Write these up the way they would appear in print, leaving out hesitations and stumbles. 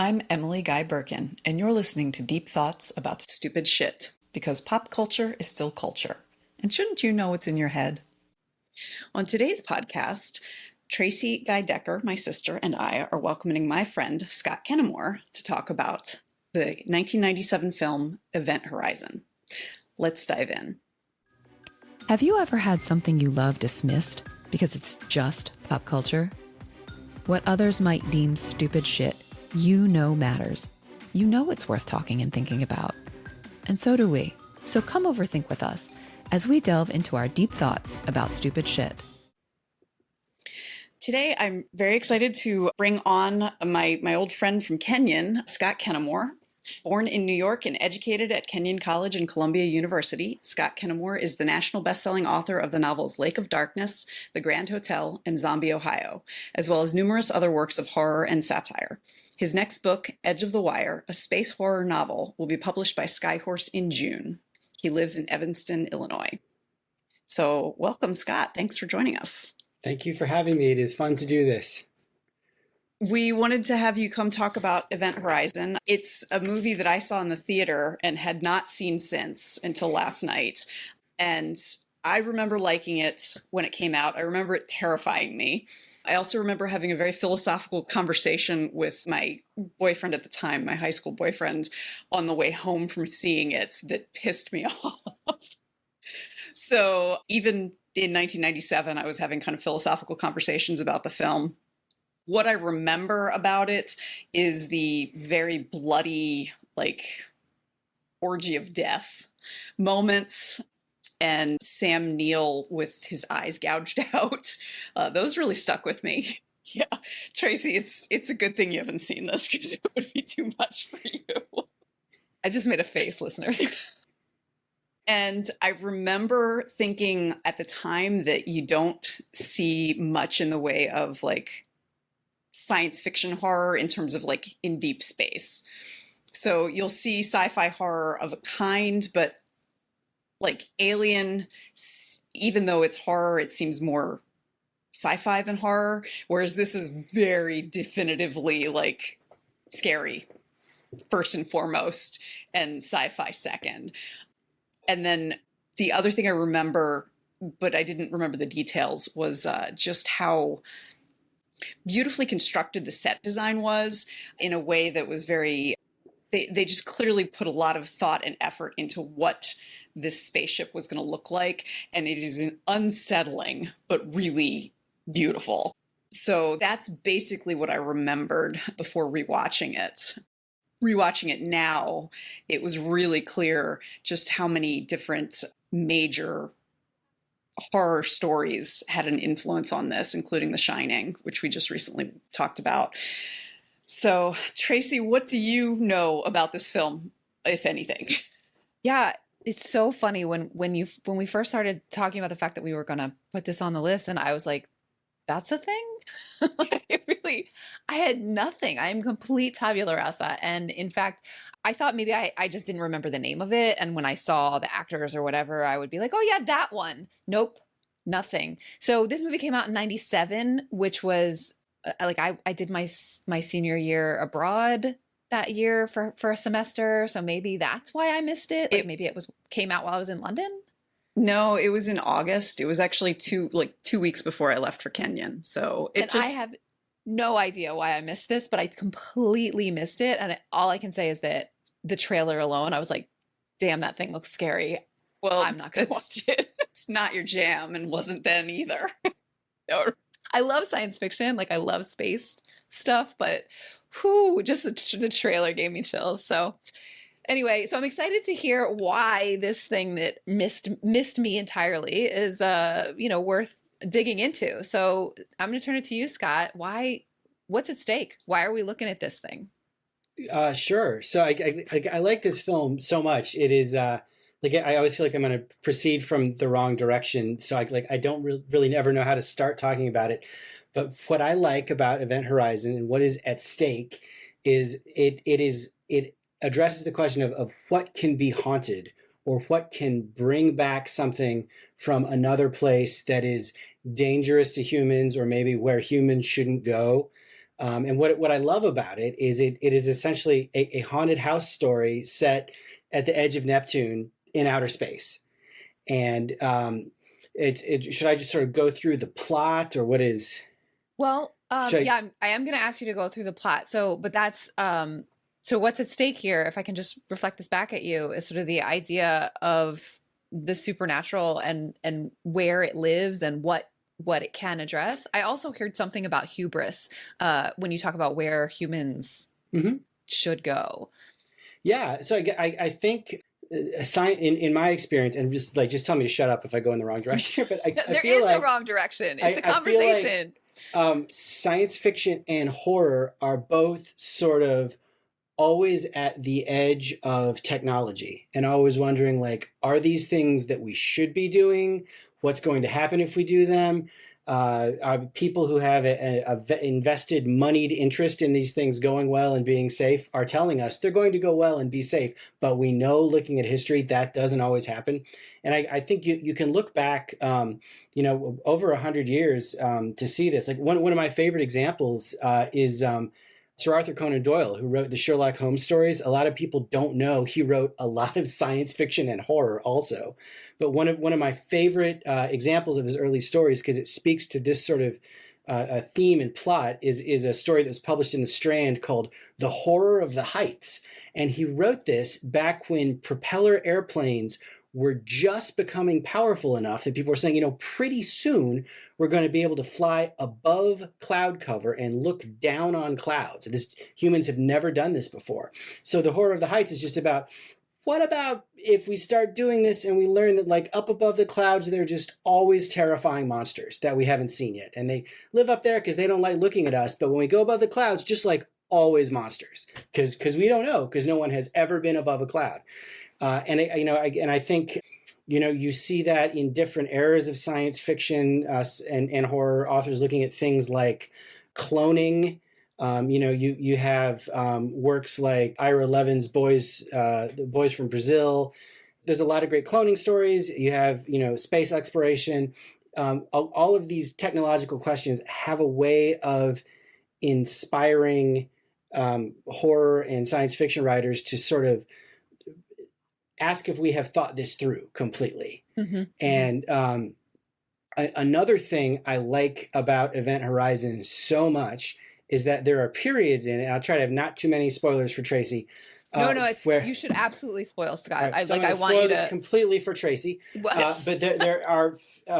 I'm Emily Guy Birkin, and you're listening to Deep Thoughts About Stupid Shit, because pop culture is still culture. And shouldn't you know what's in your head? On today's podcast, Tracy Guy Decker, my sister, and I are welcoming my friend Scott Kenemore to talk about the 1997 film Event Horizon. Let's dive in. Have you ever had something you love dismissed because it's just pop culture? What others might deem stupid shit, you know matters. You know it's worth talking and thinking about. And so do we. So come overthink with us as we delve into our deep thoughts about stupid shit. Today, I'm very excited to bring on my old friend from Kenyon, Scott Kenemore. Born in New York and educated at Kenyon College and Columbia University, Scott Kenemore is the national best-selling author of the novels Lake of Darkness, The Grand Hotel, and Zombie Ohio, as well as numerous other works of horror and satire. His next book, Edge of the Wire, a space horror novel, will be published by Skyhorse in June. He lives in Evanston, Illinois. So welcome, Scott. Thanks for joining us. Thank you for having me. It is fun to do this. We wanted to have you come talk about Event Horizon. It's a movie that I saw in the theater and had not seen since until last night. And I remember liking it when it came out. I remember it terrifying me. I also remember having a very philosophical conversation with my boyfriend at the time, my high school boyfriend, on the way home from seeing it that pissed me off. So even in 1997, I was having kind of philosophical conversations about the film. What I remember about it is the very bloody, orgy of death moments, and Sam Neill with his eyes gouged out. Those really stuck with me. Yeah, Tracy, it's a good thing you haven't seen this because it would be too much for you. I just made a face, listeners. And I remember thinking at the time that you don't see much in the way of science fiction horror in terms of in deep space. So you'll see sci-fi horror of a kind, but Alien, even though it's horror, it seems more sci-fi than horror, whereas this is very definitively scary first and foremost and sci-fi second. And then the other thing I remember, but I didn't remember the details, was just how beautifully constructed the set design was in a way that was very, they just clearly put a lot of thought and effort into what this spaceship was going to look like. And it is unsettling, but really beautiful. So that's basically what I remembered before rewatching it. Rewatching it now, it was really clear just how many different major horror stories had an influence on this, including The Shining, which we just recently talked about. So, Tracy, what do you know about this film, if anything? Yeah, it's so funny when we first started talking about the fact that we were going to put this on the list, and I was like, that's a thing? I had nothing. I am complete tabula rasa. And in fact, I thought maybe I just didn't remember the name of it. And when I saw the actors or whatever, I would be like, oh yeah, that one. Nope, nothing. So this movie came out in 97, which was I did my senior year abroad that year for a semester. So maybe that's why I missed it. Maybe it came out while I was in London. No, it was in August. It was actually 2 weeks before I left for Kenyon. So I have no idea why I missed this, but I completely missed it. And all I can say is that the trailer alone, I was like, damn, that thing looks scary. Well, I'm not going to watch it. It's not your jam and wasn't then either. I love science fiction. I love space stuff, but just the trailer gave me chills. So anyway, so I'm excited to hear why this thing that missed me entirely is, worth digging into. So I'm going to turn it to you, Scott. What's at stake? Why are we looking at this thing? Sure. So I like this film so much. It is I always feel like I'm going to proceed from the wrong direction. So I don't really never know how to start talking about it. But what I like about Event Horizon and what is at stake is it addresses the question of what can be haunted or what can bring back something from another place that is dangerous to humans or maybe where humans shouldn't go. And what I love about it is it is essentially a haunted house story set at the edge of Neptune in outer space. And should I just sort of go through the plot, or what is? Well, Should yeah, I am going to ask you to go through the plot. So, but that's so what's at stake here, if I can just reflect this back at you, is sort of the idea of the supernatural and where it lives and what it can address. I also heard something about hubris when you talk about where humans should go. Yeah, so I think in my experience, and just tell me to shut up if I go in the wrong direction. But I There feel is like, no wrong direction. It's a I feel like, conversation. science fiction and horror are both sort of always at the edge of technology, and always wondering, like, are these things that we should be doing? What's going to happen if we do them? People who have a invested moneyed interest in these things going well and being safe are telling us they're going to go well and be safe. But we know, looking at history, that doesn't always happen. And I think you can look back, over 100 years to see this. Like one of my favorite examples is Sir Arthur Conan Doyle, who wrote the Sherlock Holmes stories. A lot of people don't know he wrote a lot of science fiction and horror also. But one of my favorite examples of his early stories, because it speaks to this sort of a theme and plot, is a story that was published in the Strand called The Horror of the Heights. And he wrote this back when propeller airplanes were just becoming powerful enough that people were saying, pretty soon we're going to be able to fly above cloud cover and look down on clouds. Humans have never done this before. So The Horror of the Heights is just about, what about if we start doing this and we learn that, like, up above the clouds, they're just always terrifying monsters that we haven't seen yet. And they live up there because they don't like looking at us. But when we go above the clouds, just like always monsters, because we don't know, because no one has ever been above a cloud. I think, you see that in different eras of science fiction and horror, authors looking at things like cloning. You have works like Ira Levin's The Boys from Brazil. There's a lot of great cloning stories. You have, space exploration. All of these technological questions have a way of inspiring horror and science fiction writers to sort of ask if we have thought this through completely. And another thing I like about Event Horizon so much is that there are periods in it. I'll try to have not too many spoilers for Tracy. You should absolutely spoil, Scott. Right, I want you to completely for Tracy. But there are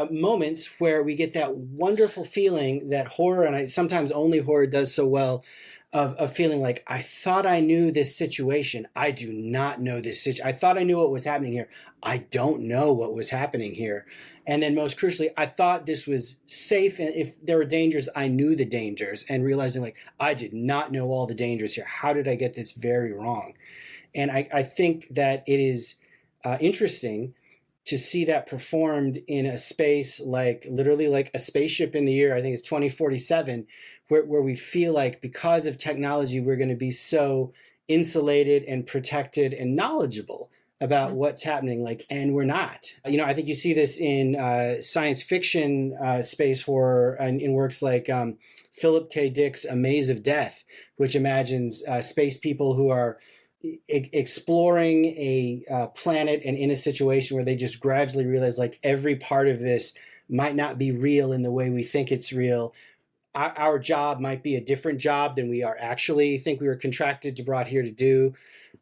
moments where we get that wonderful feeling that horror, and sometimes only horror does so well, of feeling like, I thought I knew this situation. I do not know this situation. I thought I knew what was happening here. I don't know what was happening here. And then most crucially, I thought this was safe. And if there were dangers, I knew the dangers, and realizing, like, I did not know all the dangers here. How did I get this very wrong? And I think that it is interesting to see that performed in a space literally like a spaceship in the year, I think it's 2047, where we feel like, because of technology, we're going to be so insulated and protected and knowledgeable about what's happening, and we're not. I think you see this in science fiction, space horror, and in works like Philip K. Dick's A Maze of Death, which imagines space people who are exploring a planet and in a situation where they just gradually realize, like, every part of this might not be real in the way we think it's real. Our job might be a different job than we are actually think we were contracted to brought here to do.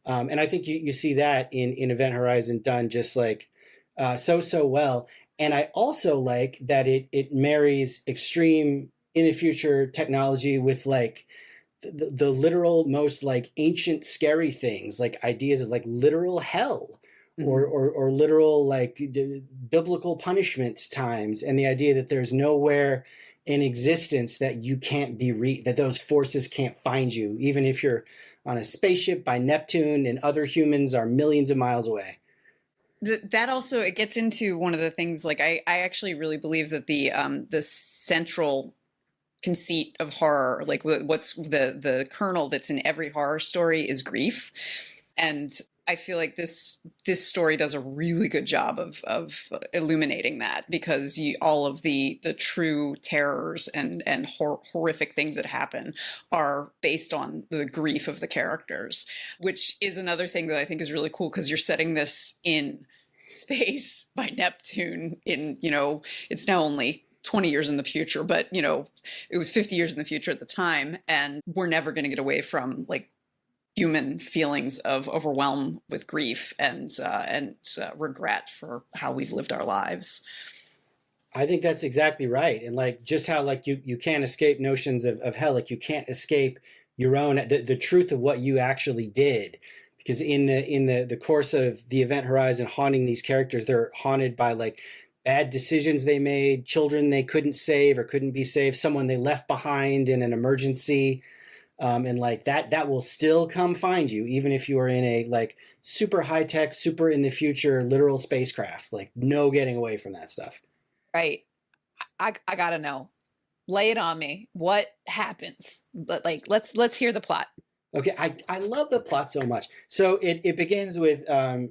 And I think you see that in Event Horizon done just so well. And I also like that it marries extreme in the future technology with the literal most ancient scary things, like ideas of literal hell or literal biblical punishment times, and the idea that there's nowhere in existence that you can't be that those forces can't find you, even if you're on a spaceship by Neptune and other humans are millions of miles away. That also, it gets into one of the things, I actually really believe that the central conceit of horror, what's the kernel that's in every horror story, is grief. And I feel like this story does a really good job of illuminating that, because all of the true terrors and horrific things that happen are based on the grief of the characters, which is another thing that I think is really cool, because you're setting this in space by Neptune in, it's now only 20 years in the future, but it was 50 years in the future at the time, and we're never going to get away from like human feelings of overwhelm with grief and regret for how we've lived our lives. I think that's exactly right. And like just how like you can't escape notions of hell, like you can't escape your own the truth of what you actually did. Because in the course of the event horizon haunting these characters, they're haunted by like bad decisions they made, children they couldn't save or couldn't be saved, someone they left behind in an emergency. And like that will still come find you, even if you are in a like super high tech, super in the future, literal spacecraft. Like no getting away from that stuff. Right. I gotta know. Lay it on me. What happens? But like, let's hear the plot. Okay, I love the plot so much. So it begins with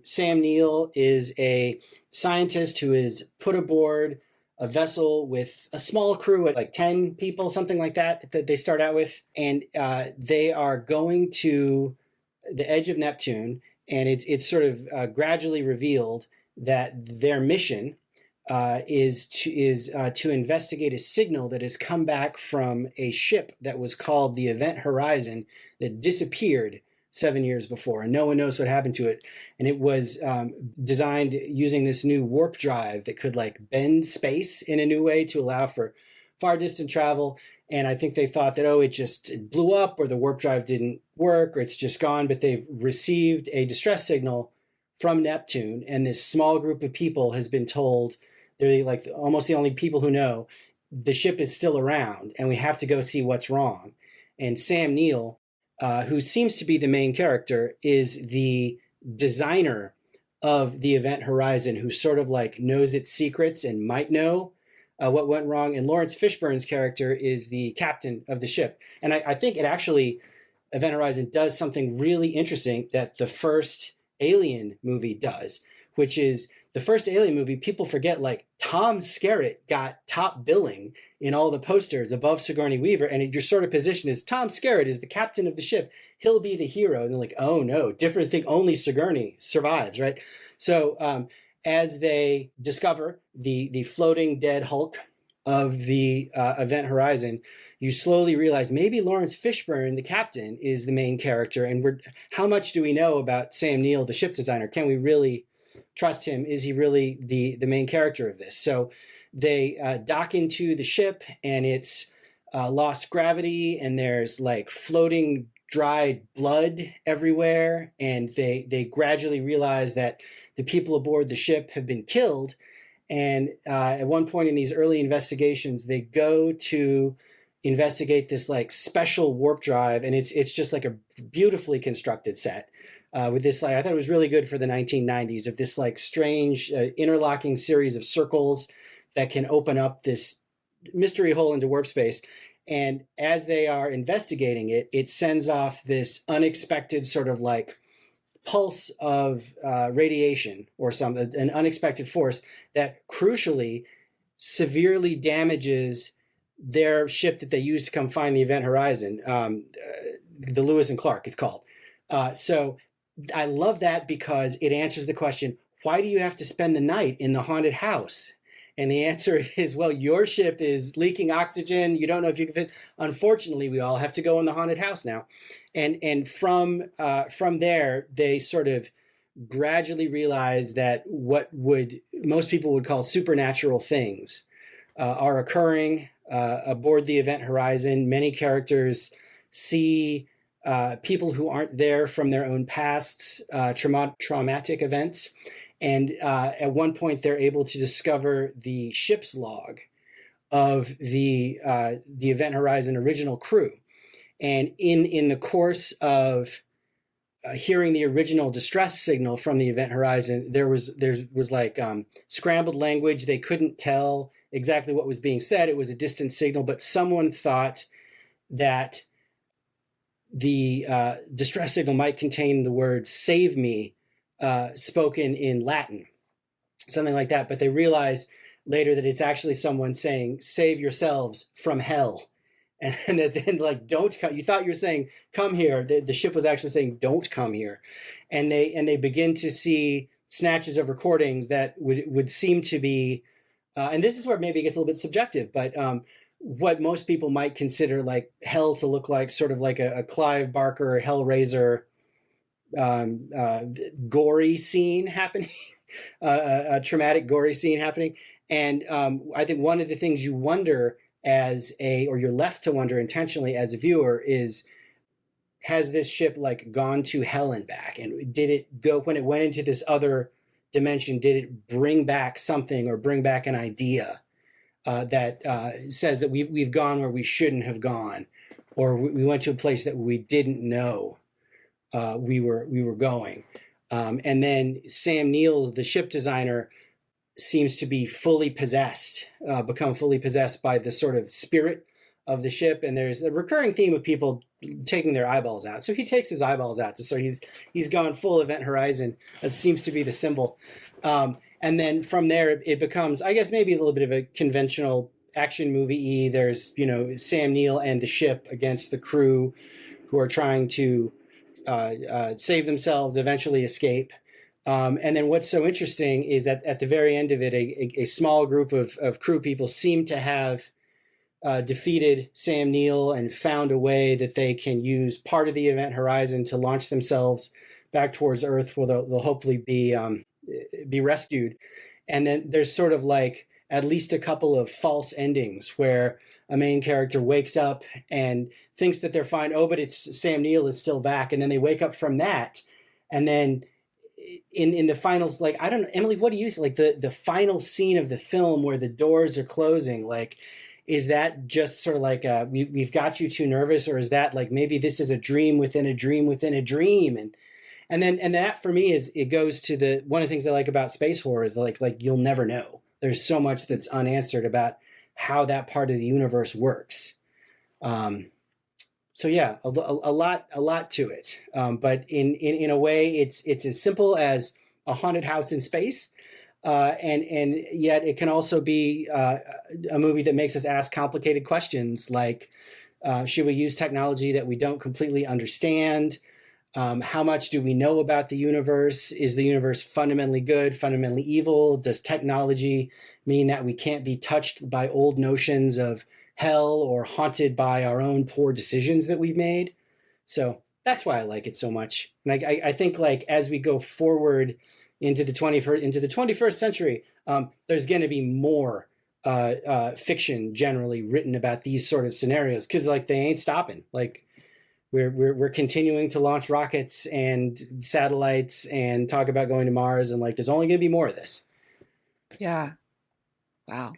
Sam Neill is a scientist who is put aboard a vessel with a small crew at like 10 people, something like that they start out with. And they are going to the edge of Neptune, and it's sort of gradually revealed that their mission is to investigate a signal that has come back from a ship that was called the Event Horizon that disappeared 7 years before, and no one knows what happened to it. And it was designed using this new warp drive that could like bend space in a new way to allow for far distant travel. And I think they thought that, it just blew up, or the warp drive didn't work, or it's just gone. But they've received a distress signal from Neptune, and this small group of people has been told, they're like almost the only people who know, the ship is still around and we have to go see what's wrong. And Sam Neill, who seems to be the main character, is the designer of the Event Horizon, who sort of like knows its secrets and might know what went wrong. And Laurence Fishburne's character is the captain of the ship. And I think it actually, Event Horizon does something really interesting that the first Alien movie does, which is the first Alien movie, people forget, like Tom Skerritt got top billing in all the posters above Sigourney Weaver, and your sort of position is Tom Skerritt is the captain of the ship. He'll be the hero. And they're like, oh no, different thing. Only Sigourney survives, right? So as they discover the floating dead hulk of the Event Horizon, you slowly realize maybe Laurence Fishburne, the captain, is the main character. And how much do we know about Sam Neill, the ship designer? Can we really trust him? Is he really the main character of this? So they dock into the ship, and it's lost gravity, and there's like floating dried blood everywhere. And they gradually realize that the people aboard the ship have been killed. And at one point in these early investigations, they go to investigate this like special warp drive, and it's just like a beautifully constructed set. With this, like, I thought it was really good for the 1990s, of this like strange interlocking series of circles that can open up this mystery hole into warp space. And as they are investigating it, it sends off this unexpected sort of like pulse of radiation or an unexpected force that crucially severely damages their ship that they used to come find the Event Horizon, the Lewis and Clark, it's called. So I love that, because it answers the question, why do you have to spend the night in the haunted house? And the answer is, well, your ship is leaking oxygen. You don't know if you can fit. Unfortunately, we all have to go in the haunted house now. And from there, they sort of gradually realize that what most people would call supernatural things are occurring aboard the Event Horizon. Many characters see people who aren't there from their own pasts, traumatic events. And at one point, they're able to discover the ship's log of the Event Horizon original crew. And in the course of hearing the original distress signal from the Event Horizon, there was like scrambled language. They couldn't tell exactly what was being said. It was a distant signal, but someone thought that the distress signal might contain the word "save me" spoken in Latin, something like that. But they realize later that it's actually someone saying, "Save yourselves from hell." And then like, don't come. You thought you were saying come here. The ship was actually saying don't come here, and they begin to see snatches of recordings that would seem to be, and this is where maybe it gets a little bit subjective, but what most people might consider like hell to look like, sort of like a Clive Barker Hellraiser gory scene happening, a traumatic gory scene happening, and I think one of the things you wonder or you're left to wonder intentionally as a viewer is, has this ship like gone to hell and back? And did it go, when it went into this other dimension, did it bring back something or bring back an idea that says that we've gone where we shouldn't have gone, or we went to a place that we didn't know we were going? And then Sam Neill, the ship designer, seems to be fully possessed, become fully possessed by the sort of spirit of the ship. And there's a recurring theme of people taking their eyeballs out. So he takes his eyeballs out. So he's gone full Event Horizon. That seems to be the symbol. And then from there, it becomes, I guess, maybe a little bit of a conventional action movie-y. There's, Sam Neill and the ship against the crew who are trying to save themselves, eventually escape. And then what's so interesting is that at the very end of it, a small group of crew people seem to have defeated Sam Neill and found a way that they can use part of the Event Horizon to launch themselves back towards Earth, where they'll hopefully be rescued. And then there's sort of like at least a couple of false endings where a main character wakes up and thinks that they're fine. Oh, but it's Sam Neill is still back. And then they wake up from that. And then in the finals, like, I don't know, Emily, what do you think? Like the final scene of the film where the doors are closing, like, is that just sort of like we've got you too nervous, or is that like maybe this is a dream within a dream within a dream? And that for me is, it goes to the one of the things I like about space horror is like you'll never know. There's so much that's unanswered about how that part of the universe works. So yeah, a lot to it. But in a way, it's as simple as a haunted house in space, and yet it can also be a movie that makes us ask complicated questions like, should we use technology that we don't completely understand? How much do we know about the universe? Is the universe fundamentally good, fundamentally evil? Does technology mean that we can't be touched by old notions of hell or haunted by our own poor decisions that we've made? So that's why I like it so much. And I think like as we go forward into the 21st century, there's going to be more fiction generally written about these sort of scenarios, because like they ain't stopping. Like we're continuing to launch rockets and satellites and talk about going to Mars, and like there's only going to be more of this. Yeah. Wow.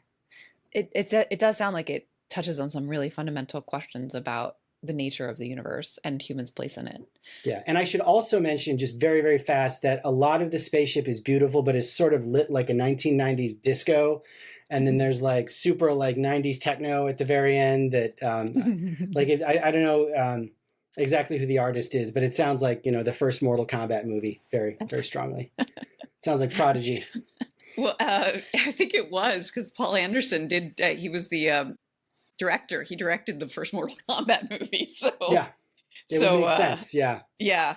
It does sound like it touches on some really fundamental questions about the nature of the universe and humans' place in it. Yeah. And I should also mention just very, very fast that a lot of the spaceship is beautiful, but it's sort of lit like a 1990s disco. And then there's like super like 90s techno at the very end that like I don't know exactly who the artist is, but it sounds like, the first Mortal Kombat movie very, very strongly. Sounds like Prodigy. Well, I think it was because Paul Anderson did, he was the director. He directed the first Mortal Kombat movie. So yeah, it would make sense. Yeah. Yeah.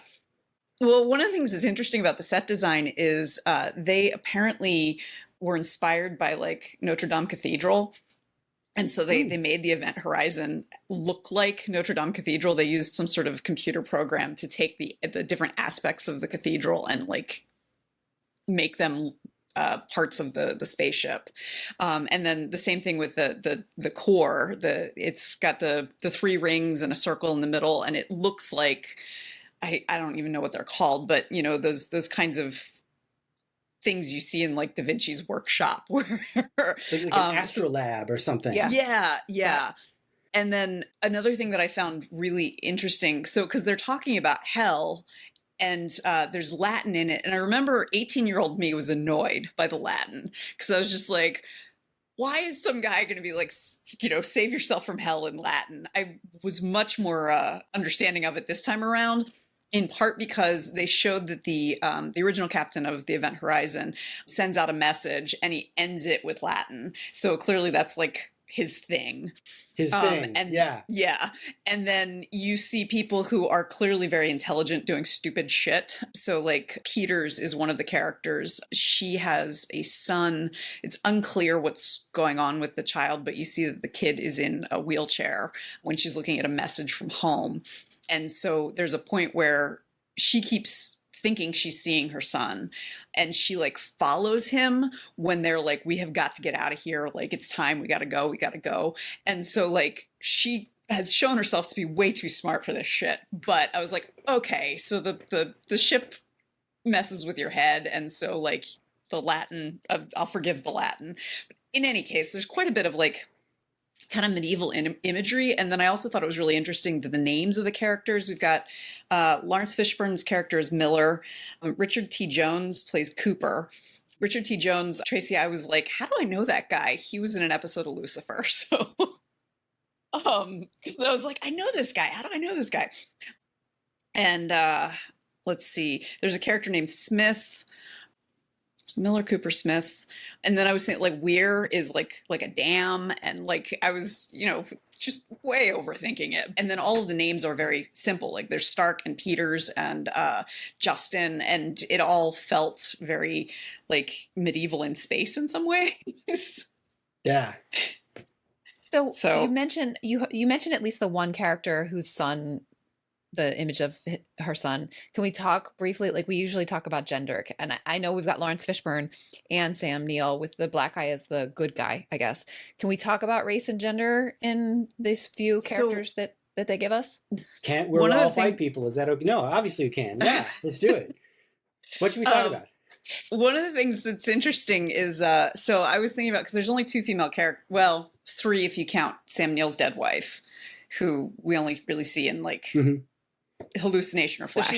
Well, one of the things that's interesting about the set design is they apparently were inspired by like Notre Dame Cathedral. And so they made the Event Horizon look like Notre Dame Cathedral. They used some sort of computer program to take the different aspects of the cathedral and like make them parts of the spaceship. And then the same thing with the core. It's got the three rings and a circle in the middle, and it looks like I don't even know what they're called, but those kinds of things you see in like Da Vinci's workshop where like an astrolab or something. Yeah. And then another thing that I found really interesting, so because they're talking about hell and there's Latin in it, and I remember 18-year-old me was annoyed by the Latin because I was just like, why is some guy going to be like, save yourself from hell in Latin? I was much more understanding of it this time around. in part because they showed that the original captain of the Event Horizon sends out a message and he ends it with Latin. So clearly that's like his thing. His thing, And yeah. yeah. And then you see people who are clearly very intelligent doing stupid shit. So like Peters is one of the characters. She has a son. It's unclear what's going on with the child, but you see that the kid is in a wheelchair when she's looking at a message from home. And so there's a point where she keeps thinking she's seeing her son, and she like follows him when they're like, we have got to get out of here, like it's time, we gotta go. And so like she has shown herself to be way too smart for this shit. But I was like, okay, so the ship messes with your head, and so like the Latin, I'll forgive the Latin. But in any case, there's quite a bit of like kind of medieval imagery. And then I also thought it was really interesting that the names of the characters, we've got Laurence Fishburne's character is Miller. Richard T. Jones plays Cooper. Richard T. Jones, Tracy, I was like, how do I know that guy? He was in an episode of Lucifer. So I was like, I know this guy. How do I know this guy? And let's see. There's a character named Smith. Miller, Cooper, Smith. And then I was thinking like Weir is like a dam, and like I was, just way overthinking it. And then all of the names are very simple. Like there's Stark and Peters and Justin, and it all felt very like medieval in space in some ways. Yeah. So you mentioned at least the one character whose son, the image of her son. Can we talk briefly? Like we usually talk about gender, and I know we've got Laurence Fishburne and Sam Neill with the black guy as the good guy, I guess. Can we talk about race and gender in these few characters that they give us? Can't we're all white people? Is that okay? No, obviously we can. Yeah, let's do it. What should we talk about? One of the things that's interesting is, so I was thinking about, because there's only two female characters, well, three if you count Sam Neill's dead wife, who we only really see in like hallucination or flashback. So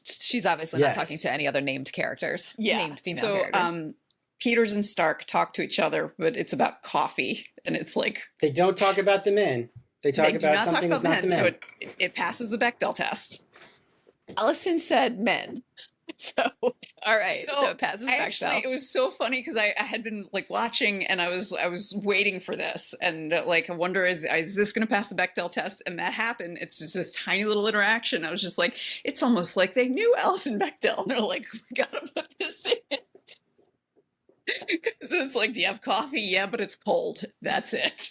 she's obviously not talking to any other named characters. Yeah. Named female characters. Peters and Stark talk to each other, but it's about coffee, and it's like they don't talk about the men. They talk about something that's not the men. So it passes the Bechdel test. Allison said men. So all right, so it passes Bechdel. Actually, it was so funny because I had been like watching, and I was waiting for this, and like I wonder is this going to pass the Bechdel test? And that happened. It's just this tiny little interaction. I was just like, it's almost like they knew Alison Bechdel. And they're like, we gotta put this in. Because it's like, do you have coffee? Yeah, but it's cold. That's it.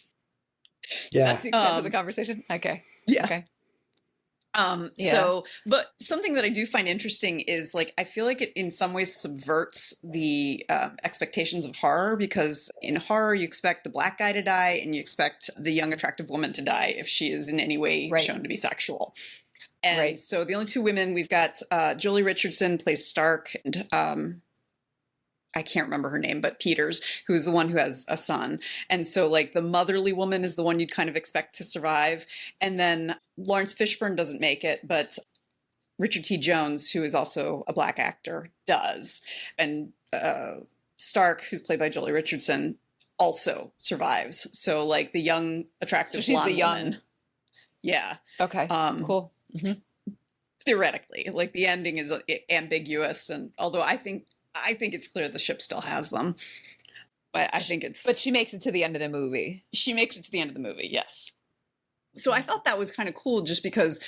Yeah, that's the extent of the conversation. Okay. Yeah. Okay. So, but something that I do find interesting is like, I feel like it in some ways subverts the expectations of horror, because in horror, you expect the black guy to die and you expect the young, attractive woman to die if she is in any way shown to be sexual. And so the only two women we've got, Jolie Richardson plays Stark, and I can't remember her name, but Peters, who's the one who has a son. And so like the motherly woman is the one you'd kind of expect to survive. And then Laurence Fishburne doesn't make it, but Richard T. Jones, who is also a black actor, does. And Stark, who's played by Jolie Richardson, also survives. So like the young, attractive blonde woman. Yeah. Okay. Cool. Mm-hmm. Theoretically, like the ending is ambiguous, and although I think it's clear the ship still has them. But I think it's... But she makes it to the end of the movie. She makes it to the end of the movie, yes. So I thought that was kind of cool, just because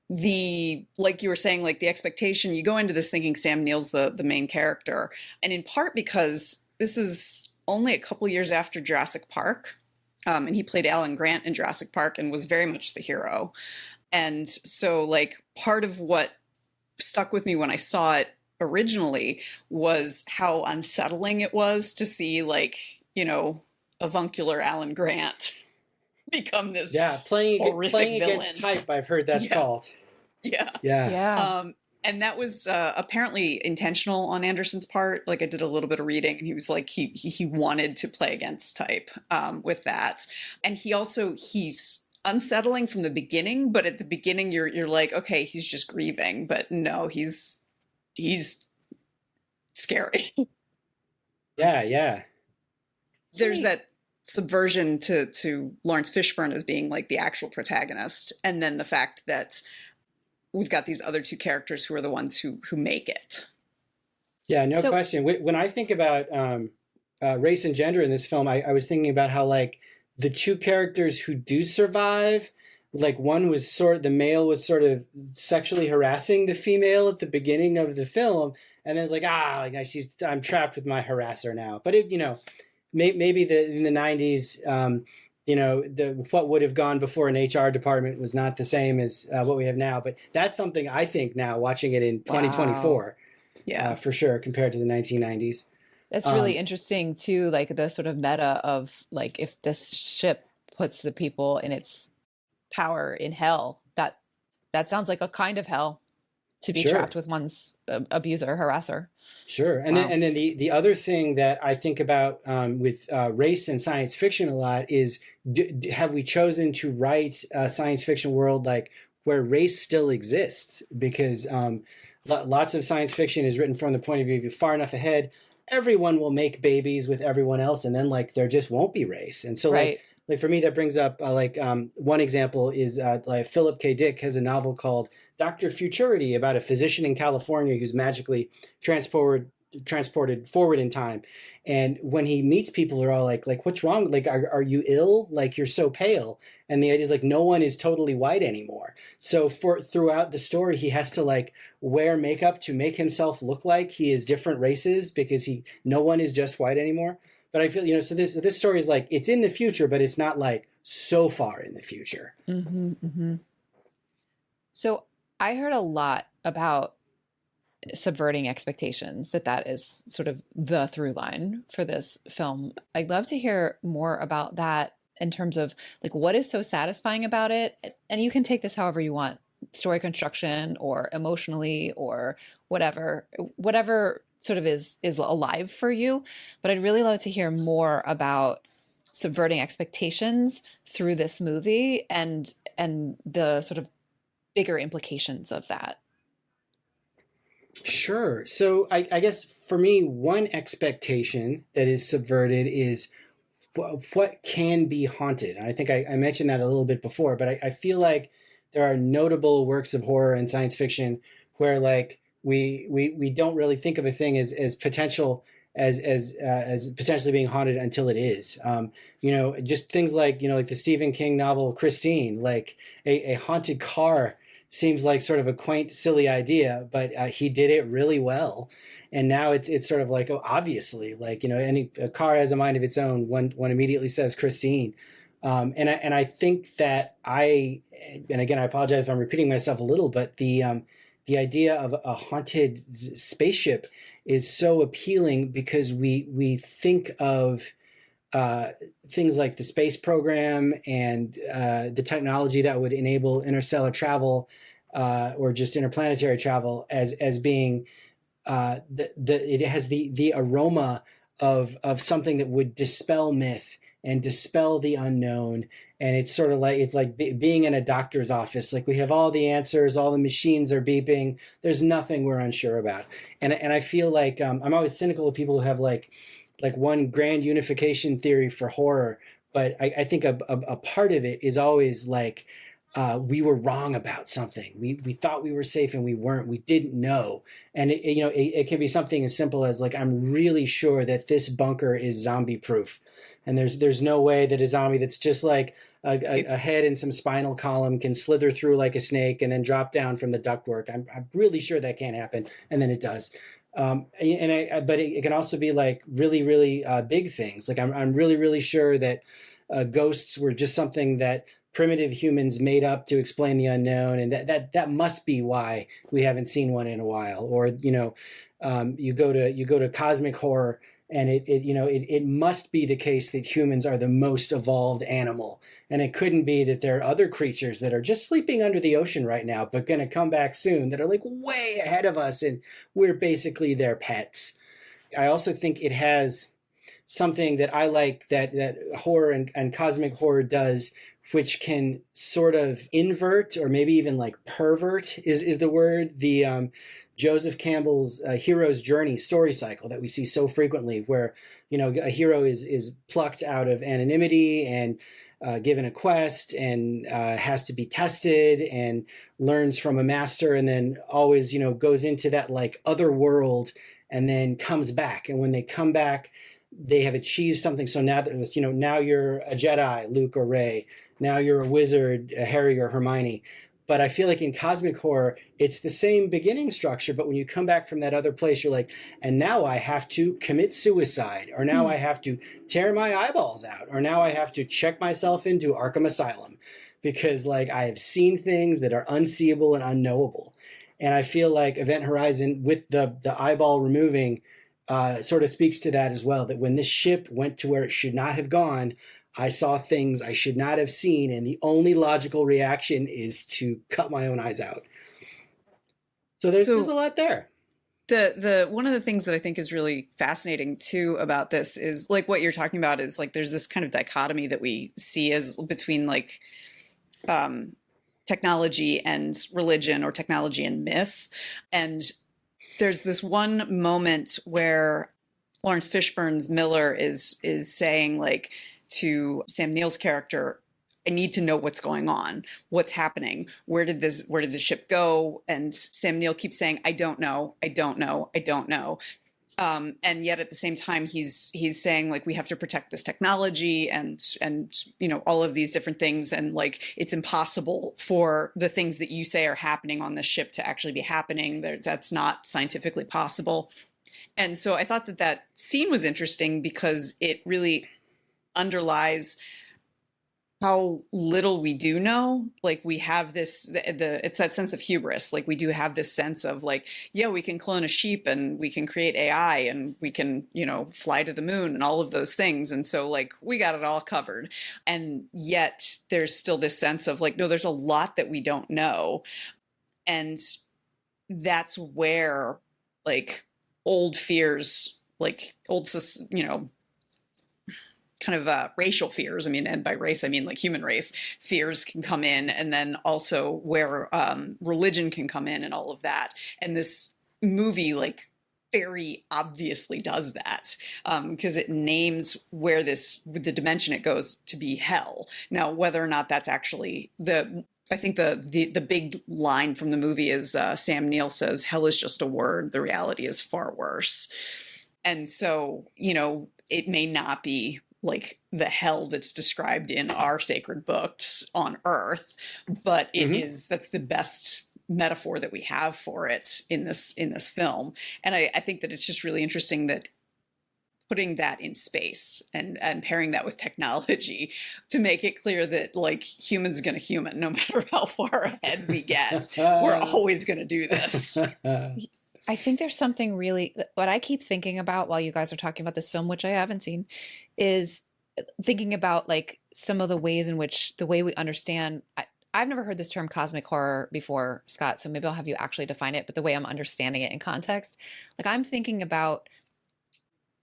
like you were saying, like the expectation, you go into this thinking Sam Neill's the main character. And in part because this is only a couple years after Jurassic Park. And he played Alan Grant in Jurassic Park and was very much the hero. And so like part of what stuck with me when I saw it originally was how unsettling it was to see like, avuncular Alan Grant become this playing villain. against type. I've heard that's called. Yeah. And that was apparently intentional on Anderson's part. Like I did a little bit of reading, and he was like he wanted to play against type with that. And he's unsettling from the beginning, but at the beginning you're like, okay, he's just grieving, but no, he's scary. Yeah. There's that subversion to Laurence Fishburne as being like the actual protagonist, and then the fact that we've got these other two characters who are the ones who make it. Yeah, no So- question. When I think about race and gender in this film, I was thinking about how like the two characters who do survive, like one was the male was sort of sexually harassing the female at the beginning of the film, and then it's like I'm trapped with my harasser now. But it, maybe in the 90s, what would have gone before an HR department was not the same as what we have now. But that's something I think now, watching it in 2024, Yeah, for sure, compared to the 1990s. That's really interesting too, like the sort of meta of like if this ship puts the people in its power in hell, that sounds like a kind of hell to be Sure. trapped with one's abuser, harasser. Sure, and Wow. then the other thing that I think about with race and science fiction a lot is have we chosen to write a science fiction world like where race still exists? Because lots of science fiction is written from the point of view of you're far enough ahead, everyone will make babies with everyone else, and then like there just won't be race. And so Right. like for me, that brings up one example is like Philip K. Dick has a novel called Dr. Futurity about a physician in California who's magically transported forward in time. And when he meets people, they're all like what's wrong? Like, are you ill? Like, you're so pale. And the idea is like no one is totally white anymore. So throughout the story, he has to like wear makeup to make himself look like he is different races because no one is just white anymore. But I feel, so this story is like, it's in the future, but it's not like so far in the future. Mm-hmm, mm-hmm. So I heard a lot about subverting expectations, that is sort of the through line for this film. I'd love to hear more about that in terms of like what is so satisfying about it. And you can take this however you want, story construction or emotionally or whatever sort of is alive for you. But I'd really love to hear more about subverting expectations through this movie and the sort of bigger implications of that. Sure. So I guess for me, one expectation that is subverted is what can be haunted. And I think I mentioned that a little bit before, but I feel like there are notable works of horror and science fiction where like we don't really think of a thing as potential as potentially being haunted until it is. Just things like like the Stephen King novel Christine, like a haunted car seems like sort of a quaint, silly idea, but he did it really well. And now it's sort of like, oh, obviously, like, a car has a mind of its own. One immediately says Christine. And I think that and again, I apologize if I'm repeating myself a little, but the idea of a haunted spaceship is so appealing because we think of things like the space program and the technology that would enable interstellar travel or just interplanetary travel as being it has the aroma of something that would dispel myth and dispel the unknown. And it's sort of like being in a doctor's office. Like we have all the answers, all the machines are beeping. There's nothing we're unsure about. And I feel like I'm always cynical of people who have like one grand unification theory for horror. But I think a part of it is always like we were wrong about something. We thought we were safe and we weren't. We didn't know. And it can be something as simple as like, I'm really sure that this bunker is zombie proof. And there's no way that a zombie that's just like a head and some spinal column can slither through like a snake and then drop down from the ductwork. I'm really sure that can't happen. And then it does. But it can also be like really, really big things. Like I'm really, really sure that ghosts were just something that primitive humans made up to explain the unknown, and that must be why we haven't seen one in a while. Or you go to cosmic horror, and it must be the case that humans are the most evolved animal, and it couldn't be that there are other creatures that are just sleeping under the ocean right now, but going to come back soon that are like way ahead of us, and we're basically their pets. I also think it has something that I like that horror and cosmic horror does, which can sort of invert or maybe even like pervert is the word. The Joseph Campbell's hero's journey story cycle that we see so frequently, where a hero is plucked out of anonymity and given a quest and has to be tested and learns from a master, and then always, goes into that like other world and then comes back. And when they come back, they have achieved something. So now that, now you're a Jedi, Luke or Rey. Now you're a wizard, Harry or Hermione. But I feel like in cosmic horror, it's the same beginning structure. But when you come back from that other place, you're like, and now I have to commit suicide, or now I have to tear my eyeballs out, or now I have to check myself into Arkham Asylum because like I have seen things that are unseeable and unknowable. And I feel like Event Horizon with the eyeball removing sort of speaks to that as well, that when this ship went to where it should not have gone, I saw things I should not have seen, and the only logical reaction is to cut my own eyes out. So there's a lot there. The one of the things that I think is really fascinating too about this is like what you're talking about is like there's this kind of dichotomy that we see as between like technology and religion, or technology and myth. And there's this one moment where Laurence Fishburne's Miller is saying like to Sam Neill's character, I need to know what's going on, what's happening, where did the ship go? And Sam Neill keeps saying, I don't know. And yet at the same time, he's saying like, we have to protect this technology and all of these different things. And like, it's impossible for the things that you say are happening on the ship to actually be happening. That's not scientifically possible. And so I thought that scene was interesting because it really underlies how little we do know. Like we have this, it's that sense of hubris. Like we do have this sense of like, yeah, we can clone a sheep and we can create AI and we can, fly to the moon and all of those things. And so like, we got it all covered. And yet there's still this sense of like, no, there's a lot that we don't know. And that's where like old fears, like old, kind of racial fears. I mean, and by race, I mean like human race fears can come in, and then also where religion can come in and all of that. And this movie like very obviously does that because it names where the dimension it goes to be hell. Now, whether or not that's actually I think the big line from the movie is Sam Neill says, hell is just a word. The reality is far worse. And so, it may not be like the hell that's described in our sacred books on Earth, but that's the best metaphor that we have for it in this film. And I think that it's just really interesting that putting that in space and pairing that with technology to make it clear that like humans gonna human, no matter how far ahead we get, we're always gonna do this. I think there's something really, what I keep thinking about while you guys are talking about this film, which I haven't seen, is thinking about like some of the ways in which the way we understand, I've never heard this term cosmic horror before, Scott, so maybe I'll have you actually define it, but the way I'm understanding it in context, like I'm thinking about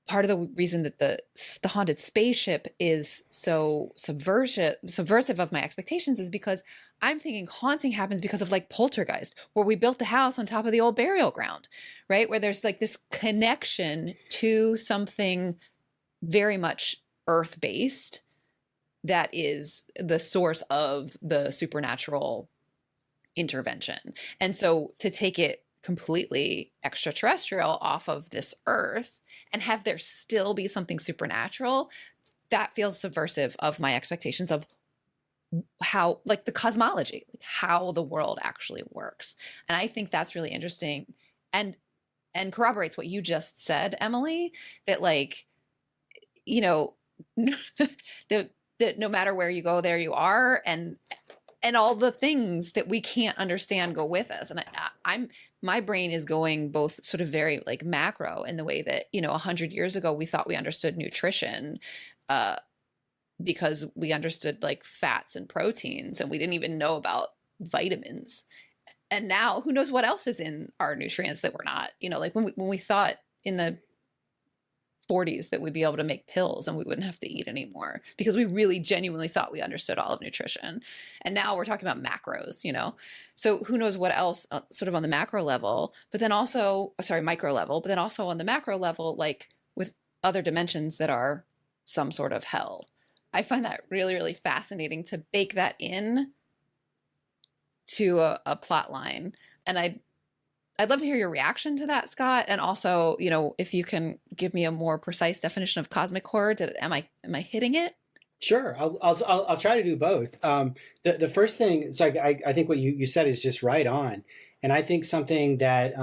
part of the reason that the haunted spaceship is so subversive of my expectations is because I'm thinking haunting happens because of like Poltergeist, where we built the house on top of the old burial ground, right? Where there's like this connection to something very much earth-based that is the source of the supernatural intervention. And so to take it completely extraterrestrial off of this earth and have there still be something supernatural, that feels subversive of my expectations of how, like the cosmology, like how the world actually works. And I think that's really interesting and corroborates what you just said, Emily, that like, that no matter where you go, there you are. And all the things that we can't understand go with us. And my brain is going both sort of very like macro in the way that, 100 years ago, we thought we understood nutrition because we understood like fats and proteins and we didn't even know about vitamins. And now who knows what else is in our nutrients that we're not, like when we thought in the 40s that we'd be able to make pills and we wouldn't have to eat anymore because we really genuinely thought we understood all of nutrition. And now we're talking about macros, so who knows what else sort of on the macro level, but then also, micro level, but then also on the macro level, like with other dimensions that are some sort of hell. I find that really, really fascinating to bake that in to a plot line. And I'd love to hear your reaction to that, Scott. And also, you know, if you can give me a more precise definition of cosmic horror. Am I hitting it? Sure, I'll try to do both. The first thing, so I think what you said is just right on, and I think something that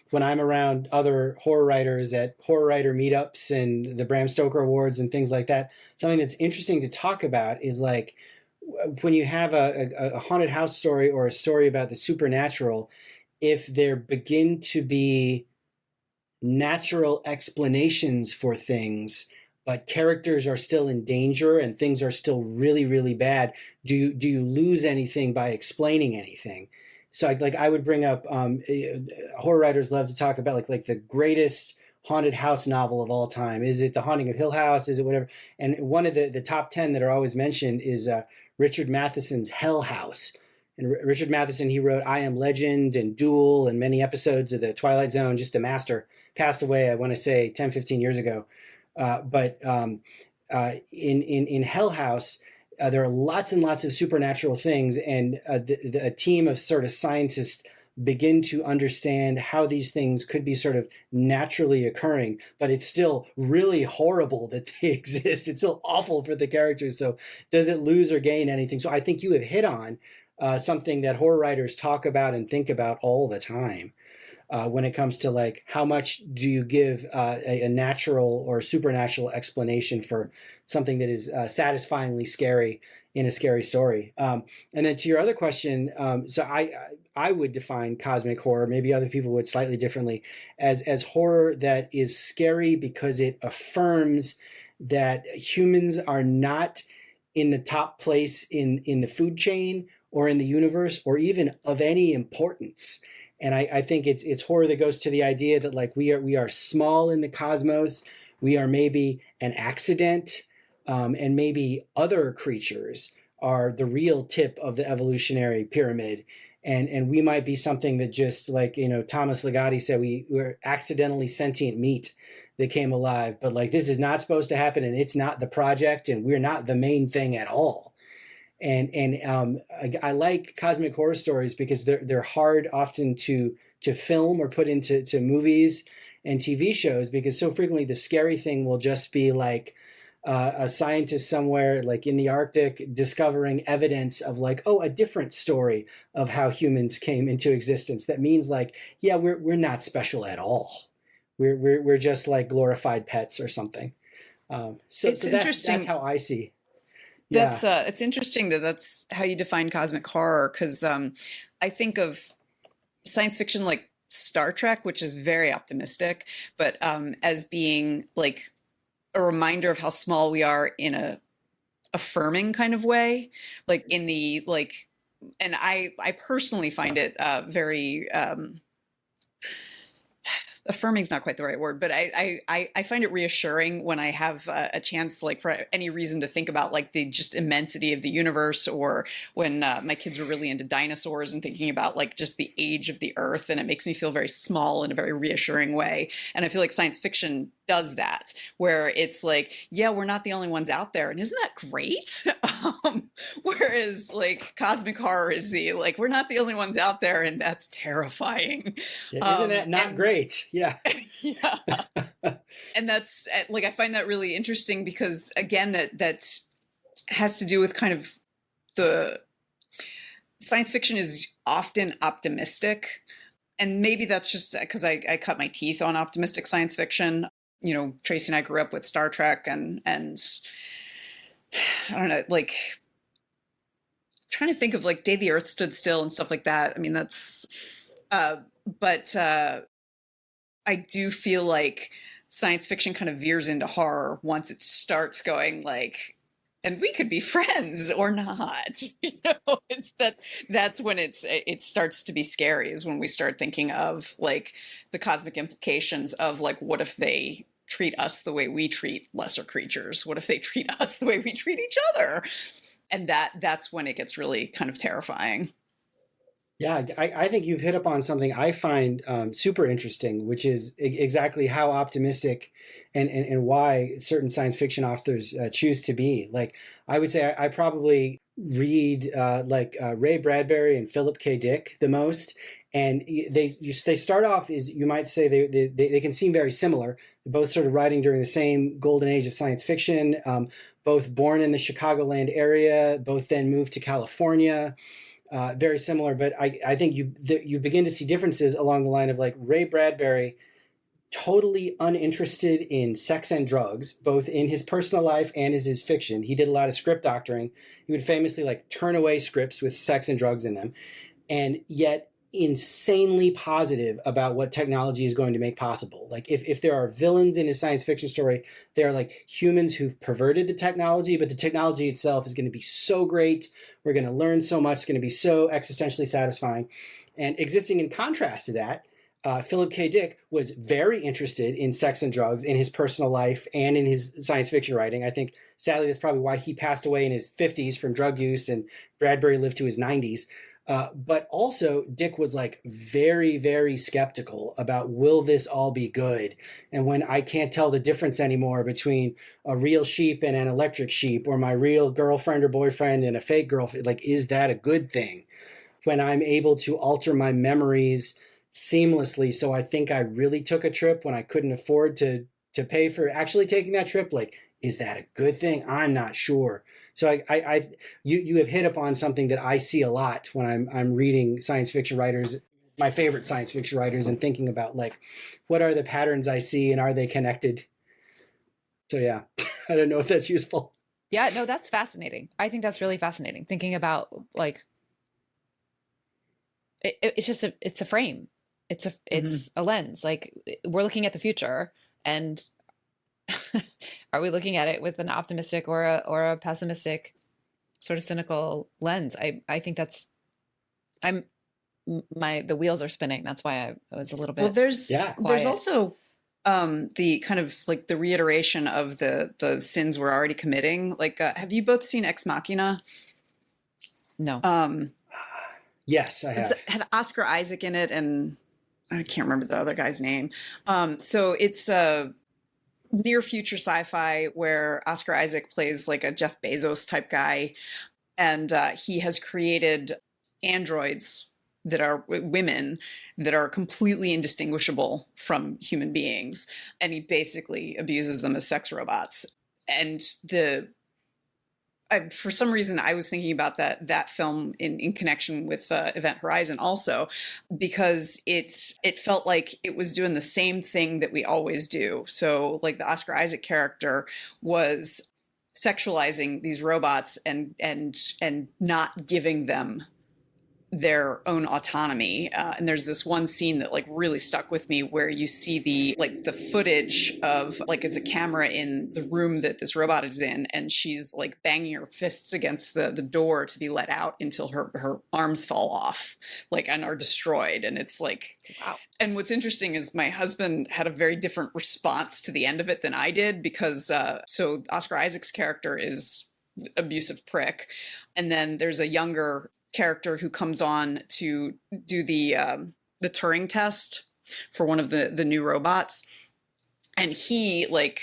when I'm around other horror writers at horror writer meetups and the Bram Stoker Awards and things like that, something that's interesting to talk about is like when you have a haunted house story or a story about the supernatural, if there begin to be natural explanations for things, but characters are still in danger and things are still really, really bad, do you lose anything by explaining anything? So I would bring up horror writers love to talk about like the greatest haunted house novel of all time. Is it The Haunting of Hill House? Is it whatever? And one of the top 10 that are always mentioned is Richard Matheson's Hell House. And Richard Matheson, he wrote I Am Legend and Duel and many episodes of The Twilight Zone, just a master. Passed away, I want to say 10, 15 years ago. But in Hell House, there are lots and lots of supernatural things, and a team of sort of scientists begin to understand how these things could be sort of naturally occurring, but it's still really horrible that they exist. It's still awful for the characters. So does it lose or gain anything? So I think you have hit on something that horror writers talk about and think about all the time. When it comes to like how much do you give a natural or supernatural explanation for something that is satisfyingly scary in a scary story. And then to your other question, so I would define cosmic horror, maybe other people would slightly differently, as horror that is scary because it affirms that humans are not in the top place in the food chain or in the universe or even of any importance. And I think it's horror that goes to the idea that like we are small in the cosmos, we are maybe an accident, and maybe other creatures are the real tip of the evolutionary pyramid, and we might be something that just like Thomas Ligotti said, we're accidentally sentient meat that came alive, but like this is not supposed to happen, and it's not the project, and we're not the main thing at all. And I like cosmic horror stories because they're hard often to film or put into movies and TV shows, because so frequently the scary thing will just be like a scientist somewhere like in the Arctic discovering evidence of like, oh, a different story of how humans came into existence. That means like, yeah, we're not special at all. We're just like glorified pets or something. So interesting. That's how I see. That's it's interesting that that's how you define cosmic horror, because I think of science fiction like Star Trek, which is very optimistic, but as being like a reminder of how small we are in a affirming kind of way, like in the like, and I personally find it very affirming is not quite the right word, but I find it reassuring when I have a chance, like for any reason to think about like the just immensity of the universe, or when my kids were really into dinosaurs and thinking about like just the age of the earth, and it makes me feel very small in a very reassuring way. And I feel like science fiction does that, where it's like, yeah, we're not the only ones out there, and isn't that great? Whereas like cosmic horror is the like, we're not the only ones out there, and that's terrifying. Yeah, isn't that not great? Yeah. Yeah. And that's like, I find that really interesting because again, that has to do with kind of the science fiction is often optimistic. And maybe that's just because I cut my teeth on optimistic science fiction. Tracy and I grew up with Star Trek and I don't know, like trying to think of like Day the Earth Stood Still and stuff like that. I mean, that's, but I do feel like science fiction kind of veers into horror once it starts going like, and we could be friends or not. That's when it starts to be scary, is when we start thinking of like the cosmic implications of like, what if they treat us the way we treat lesser creatures? What if they treat us the way we treat each other? And that's when it gets really kind of terrifying. Yeah, I think you've hit upon something I find super interesting, which is exactly how optimistic and why certain science fiction authors choose to be. Like, I would say I probably read Ray Bradbury and Philip K. Dick the most. And they start off, as you might say, they can seem very similar. They're both sort of writing during the same golden age of science fiction, both born in the Chicagoland area, both then moved to California. Very similar, but I think you begin to see differences along the line of like Ray Bradbury, totally uninterested in sex and drugs, both in his personal life and as his fiction. He did a lot of script doctoring. He would famously like turn away scripts with sex and drugs in them, and yet insanely positive about what technology is going to make possible. Like if there are villains in his science fiction story, they're like humans who've perverted the technology, but the technology itself is going to be so great. We're going to learn so much. It's going to be so existentially satisfying. And existing in contrast to that, Philip K. Dick was very interested in sex and drugs in his personal life and in his science fiction writing. I think, sadly, that's probably why he passed away in his 50s from drug use and Bradbury lived to his 90s. But also, Dick was like very, very skeptical about, will this all be good? And when I can't tell the difference anymore between a real sheep and an electric sheep, or my real girlfriend or boyfriend and a fake girlfriend, like, is that a good thing? When I'm able to alter my memories seamlessly, so I think I really took a trip when I couldn't afford to pay for actually taking that trip, like, is that a good thing? I'm not sure. So you have hit upon something that I see a lot when I'm reading science fiction writers, my favorite science fiction writers, and thinking about like, what are the patterns I see and are they connected? So yeah, I don't know if that's useful. Yeah, no, that's fascinating. I think that's really fascinating. Thinking about like, it's just it's a frame. It's a lens. Like we're looking at the future, and are we looking at it with an optimistic or a pessimistic, sort of cynical lens? I think that's the wheels are spinning. That's why I was a little bit there's quiet. also the kind of like the reiteration of the sins we're already committing. Like, have you both seen Ex Machina? No. Yes, I have. It had Oscar Isaac in it, and I can't remember the other guy's name. So it's a near future sci-fi where Oscar Isaac plays like a Jeff Bezos type guy, and he has created androids that are women that are completely indistinguishable from human beings, and he basically abuses them as sex robots. And for some reason, I was thinking about that film in connection with Event Horizon also, because it felt like it was doing the same thing that we always do. So like the Oscar Isaac character was sexualizing these robots and not giving them their own autonomy. And there's this one scene that like really stuck with me where you see the footage of like, it's a camera in the room that this robot is in, and she's like banging her fists against the door to be let out until her arms fall off, like, and are destroyed. And it's like, wow. And what's interesting is my husband had a very different response to the end of it than I did, because so Oscar Isaac's character is abusive prick. And then there's a younger character who comes on to do the Turing test for one of the new robots, and he like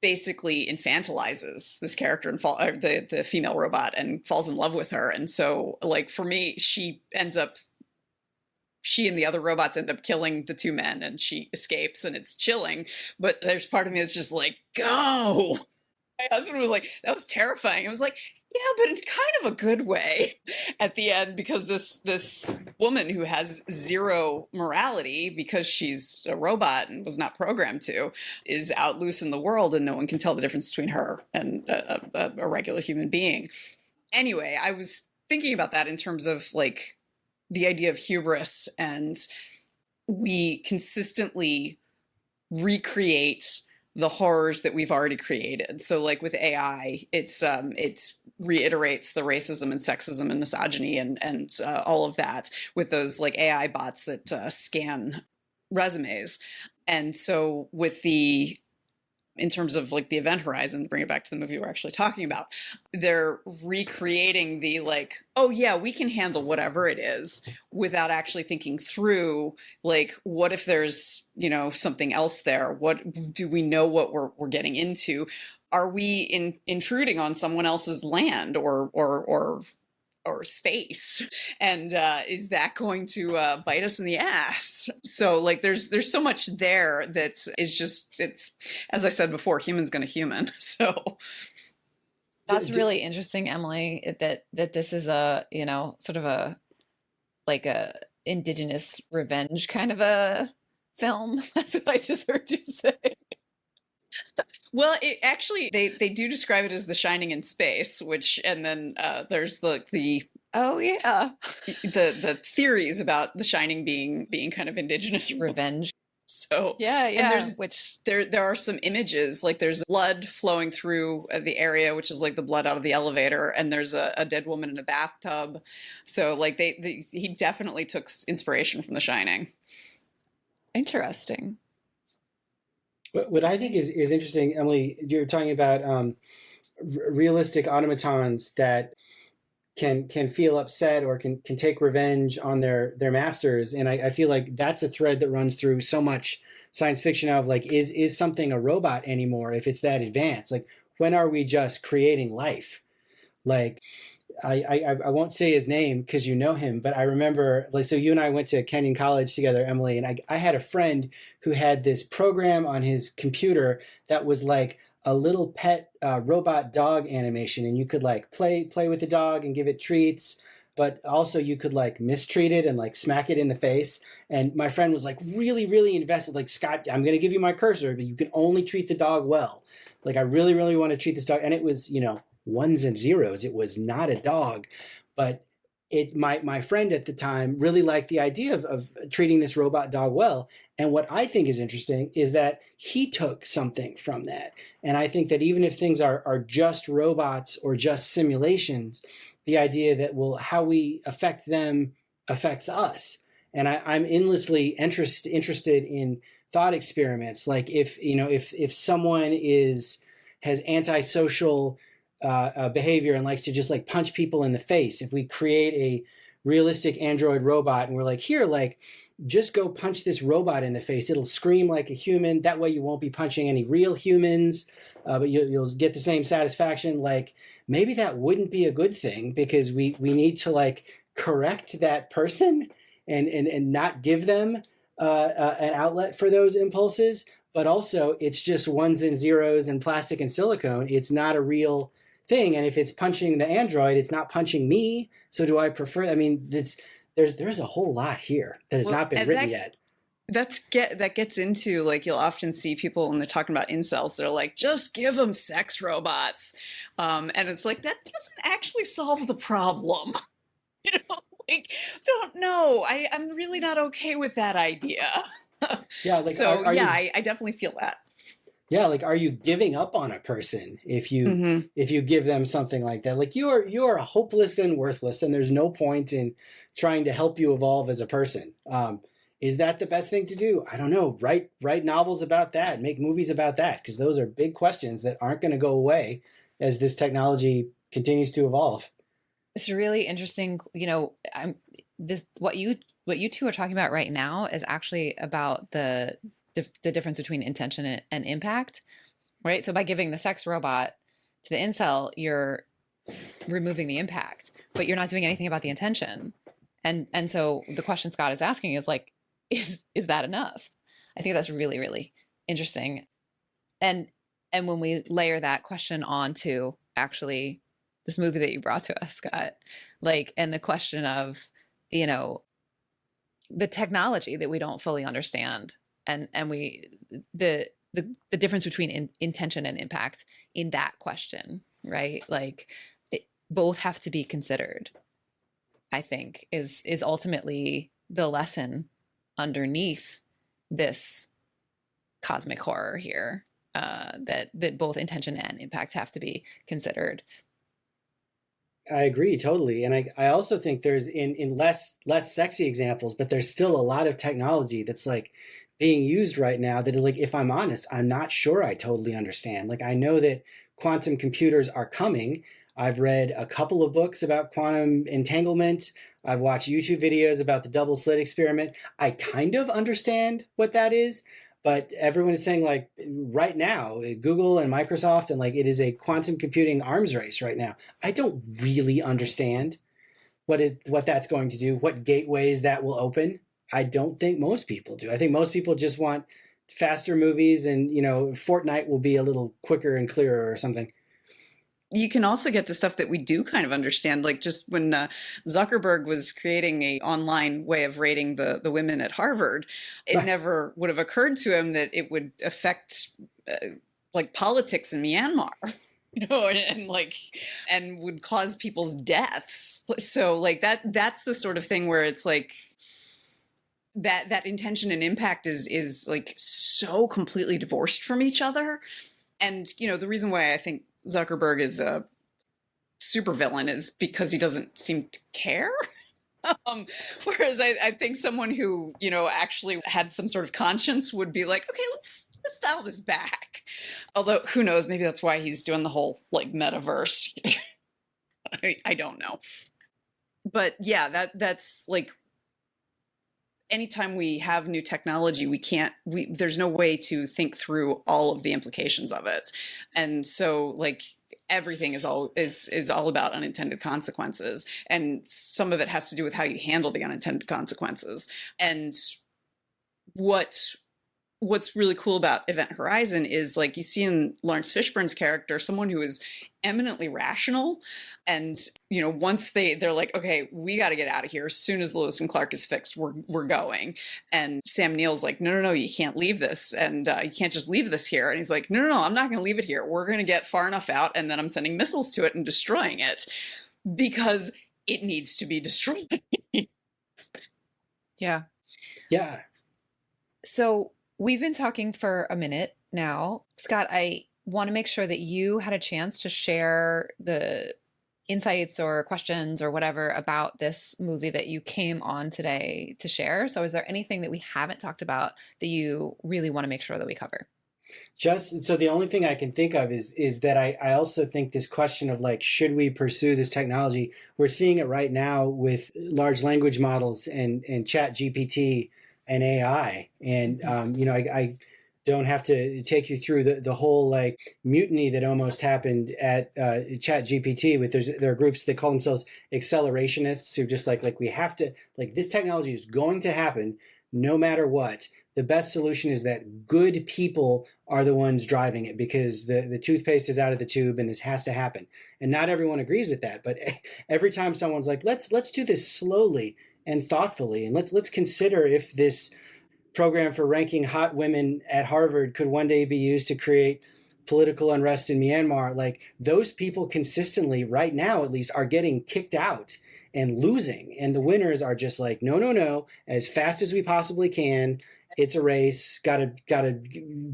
basically infantilizes this character and the female robot, and falls in love with her. And so like for me, she and the other robots end up killing the two men, and she escapes, and it's chilling. But there's part of me that's just like, go. My husband was like, that was terrifying. I was like, yeah, but in kind of a good way at the end, because this woman who has zero morality because she's a robot and was not programmed to, is out loose in the world, and no one can tell the difference between her and a regular human being. Anyway, I was thinking about that in terms of like the idea of hubris, and we consistently recreate the horrors that we've already created. So like with AI, it reiterates the racism and sexism and misogyny and all of that with those like AI bots that scan resumes. And so with the in terms of like the event horizon, to bring it back to the movie we're actually talking about, they're recreating the like, oh yeah, we can handle whatever it is, without actually thinking through like, what if there's, you know, something else there? What do we know what we're getting into? Are we intruding on someone else's land or space, and is that going to bite us in the ass? So like there's so much there that is just, it's, as I said before, human's gonna human. So That's really interesting, Emily, that this is a, you know, sort of a like a indigenous revenge kind of a film. That's what I just heard you say. well, it actually, they do describe it as The Shining in space, which, and then there's the Oh yeah, the theories about The Shining being kind of indigenous revenge. So Yeah, and yeah. there's Which there are some images, like there's blood flowing through the area, which is like the blood out of the elevator, and there's a dead woman in a bathtub. So like he definitely took inspiration from The Shining. interesting. What I think is interesting, Emily, you're talking about realistic automatons that can feel upset or can take revenge on their masters, and I feel like that's a thread that runs through so much science fiction of like, is something a robot anymore if it's that advanced? Like, when are we just creating life? Like, I won't say his name because you know him, but I remember, like, so you and I went to Kenyon College together, Emily, and I had a friend who had this program on his computer that was like a little pet robot dog animation, and you could like play with the dog and give it treats, but also you could like mistreat it and like smack it in the face. And my friend was like really invested, like, Scott, I'm going to give you my cursor, but you can only treat the dog well. Like, I really want to treat this dog. And it was, you know, ones and zeros. It was not a dog, but my friend at the time really liked the idea of treating this robot dog well. And what I think is interesting is that he took something from that. And I think that even if things are just robots or just simulations, the idea that, well, how we affect them affects us. And I'm endlessly interested in thought experiments. Like, if someone has antisocial behavior and likes to just like punch people in the face, if we create a realistic android robot and we're like, here, like, just go punch this robot in the face, it'll scream like a human, that way you won't be punching any real humans, but you'll get the same satisfaction. Like, maybe that wouldn't be a good thing, because we need to like correct that person and not give them an outlet for those impulses. But also, it's just ones and zeros and plastic and silicone. It's not a real thing. And if it's punching the android, it's not punching me. So do I prefer? I mean, there's a whole lot here that has not been written yet. That gets into, like, you'll often see people when they're talking about incels, they're like, just give them sex robots. And it's like, that doesn't actually solve the problem. You know, like, don't know. I'm really not okay with that idea. Yeah. Like, so I definitely feel that. Yeah, like, are you giving up on a person if you give them something like that? Like, you are hopeless and worthless, and there's no point in trying to help you evolve as a person. Is that the best thing to do? I don't know. Write novels about that, make movies about that, because those are big questions that aren't going to go away as this technology continues to evolve. It's really interesting. You know, what you two are talking about right now is actually about the difference between intention and impact, right? So by giving the sex robot to the incel, you're removing the impact, but you're not doing anything about the intention. And so the question Scott is asking is like, is that enough? I think that's really, really interesting. And when we layer that question onto actually this movie that you brought to us, Scott, like, and the question of, you know, the technology that we don't fully understand, and the difference between intention and impact in that question, right? Like, both have to be considered, I think, is ultimately the lesson underneath this cosmic horror here, that both intention and impact have to be considered. I agree totally. And I also think there's in less sexy examples, but there's still a lot of technology that's like being used right now that, like, if I'm honest, I'm not sure I totally understand. Like, I know that quantum computers are coming. I've read a couple of books about quantum entanglement. I've watched YouTube videos about the double slit experiment. I kind of understand what that is, but everyone is saying, like, right now, Google and Microsoft, and like, it is a quantum computing arms race right now. I don't really understand what that's going to do, what gateways that will open. I don't think most people do. I think most people just want faster movies, and Fortnite will be a little quicker and clearer or something. You can also get to stuff that we do kind of understand, like just when Zuckerberg was creating a online way of rating the women at Harvard, it never would have occurred to him that it would affect like politics in Myanmar. And would cause people's deaths. So like that's the sort of thing where it's like that intention and impact is like so completely divorced from each other. And the reason why I think Zuckerberg is a supervillain is because he doesn't seem to care. Whereas I think someone who actually had some sort of conscience would be like, okay, let's dial this back. Although who knows, maybe that's why he's doing the whole like metaverse. I don't know. But yeah, that's like, anytime we have new technology, there's no way to think through all of the implications of it. And so like everything is all about unintended consequences. And some of it has to do with how you handle the unintended consequences. And what's really cool about Event Horizon is, like, you see in Laurence Fishburne's character someone who is eminently rational, and once they're like, okay, we got to get out of here as soon as Lewis and Clark is fixed, we're going. And Sam Neill's like, no, you can't leave this, and you can't just leave this here. And he's like, no, I'm not going to leave it here. We're going to get far enough out, and then I'm sending missiles to it and destroying it because it needs to be destroyed. Yeah. So we've been talking for a minute now. Scott, I want to make sure that you had a chance to share the insights or questions or whatever about this movie that you came on today to share. So is there anything that we haven't talked about that you really want to make sure that we cover? Just so the only thing I can think of is that I also think this question of, like, should we pursue this technology? We're seeing it right now with large language models and Chat GPT and AI. And, I don't have to take you through the whole like mutiny that almost happened at Chat GPT. There are groups that call themselves accelerationists who just like we have to, like, this technology is going to happen no matter what. The best solution is that good people are the ones driving it because the toothpaste is out of the tube and this has to happen. And not everyone agrees with that. But every time someone's like, let's do this slowly and thoughtfully, and let's consider if this program for ranking hot women at Harvard could one day be used to create political unrest in Myanmar. Like, those people consistently, right now at least, are getting kicked out and losing. And the winners are just like, no, as fast as we possibly can. It's a race, gotta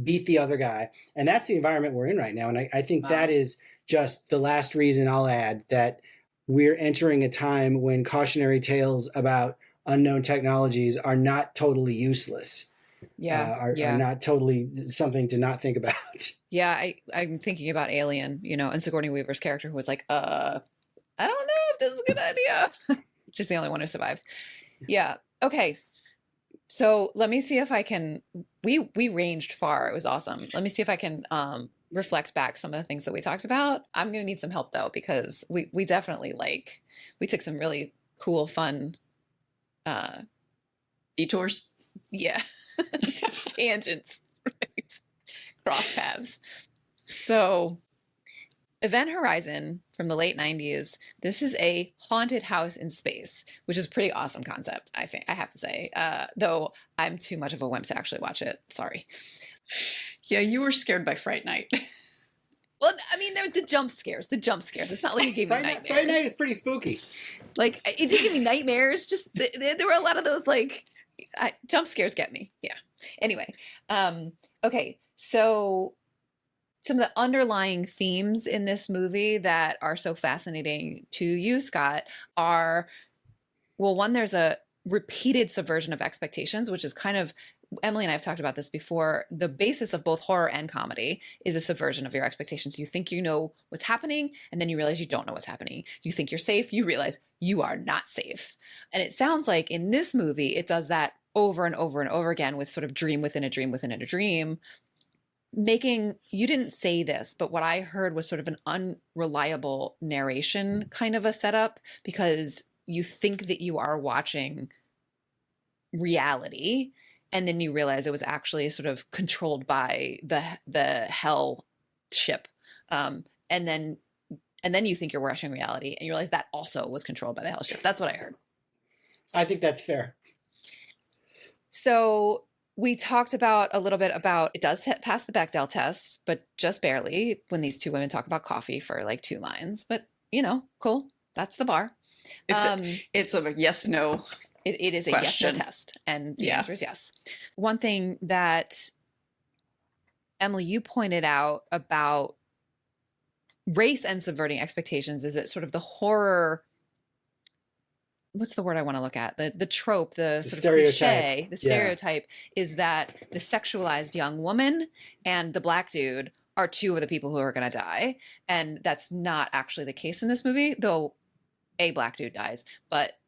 beat the other guy. And that's the environment we're in right now. And I think that is just the last reason I'll add that we're entering a time when cautionary tales about unknown technologies are not totally useless. Are not totally something to not think about. Yeah, I'm thinking about Alien, and Sigourney Weaver's character who was like, I don't know if this is a good idea. She's the only one who survived. Yeah. Okay. So let me see if I can, we ranged far. It was awesome. Let me see if I can reflect back some of the things that we talked about. I'm going to need some help though, because we definitely we took some really cool, fun detours. Yeah. Tangents. Right. Cross paths. So Event Horizon from the late 90s. This is a haunted house in space, which is a pretty awesome concept, I think, I have to say. Though I'm too much of a wimp to actually watch it. Sorry. Yeah, you were scared by Fright Night. Well, I mean, there were the jump scares. It's not like it gave me nightmares. Fright Night is pretty spooky. Like, it didn't give me nightmares. Just there were a lot of those jump scares get me. Yeah. Anyway, okay. So some of the underlying themes in this movie that are so fascinating to you, Scott, are, well, one, there's a repeated subversion of expectations, which is kind of, Emily and I have talked about this before. The basis of both horror and comedy is a subversion of your expectations. You think you know what's happening, and then you realize you don't know what's happening. You think you're safe, you realize you are not safe. And it sounds like in this movie, it does that over and over and over again with sort of dream within a dream within a dream, making, you didn't say this, but what I heard was sort of an unreliable narration kind of a setup, because you think that you are watching reality, and then you realize it was actually sort of controlled by the hell ship, and then you think you're watching reality, and you realize that also was controlled by the hell ship. That's what I heard. I think that's fair. So we talked about a little bit about, it does pass the Bechdel test, but just barely, when these two women talk about coffee for like 2 lines. But cool. That's the bar. It's a yes, no. It is a question. yes, no test. And the answer is yes. One thing that, Emily, you pointed out about race and subverting expectations is that sort of the horror, what's the word I want to look at? The trope, the sort stereotype. of cliche, the stereotype is that the sexualized young woman and the black dude are 2 of the people who are going to die. And that's not actually the case in this movie, though a black dude dies, but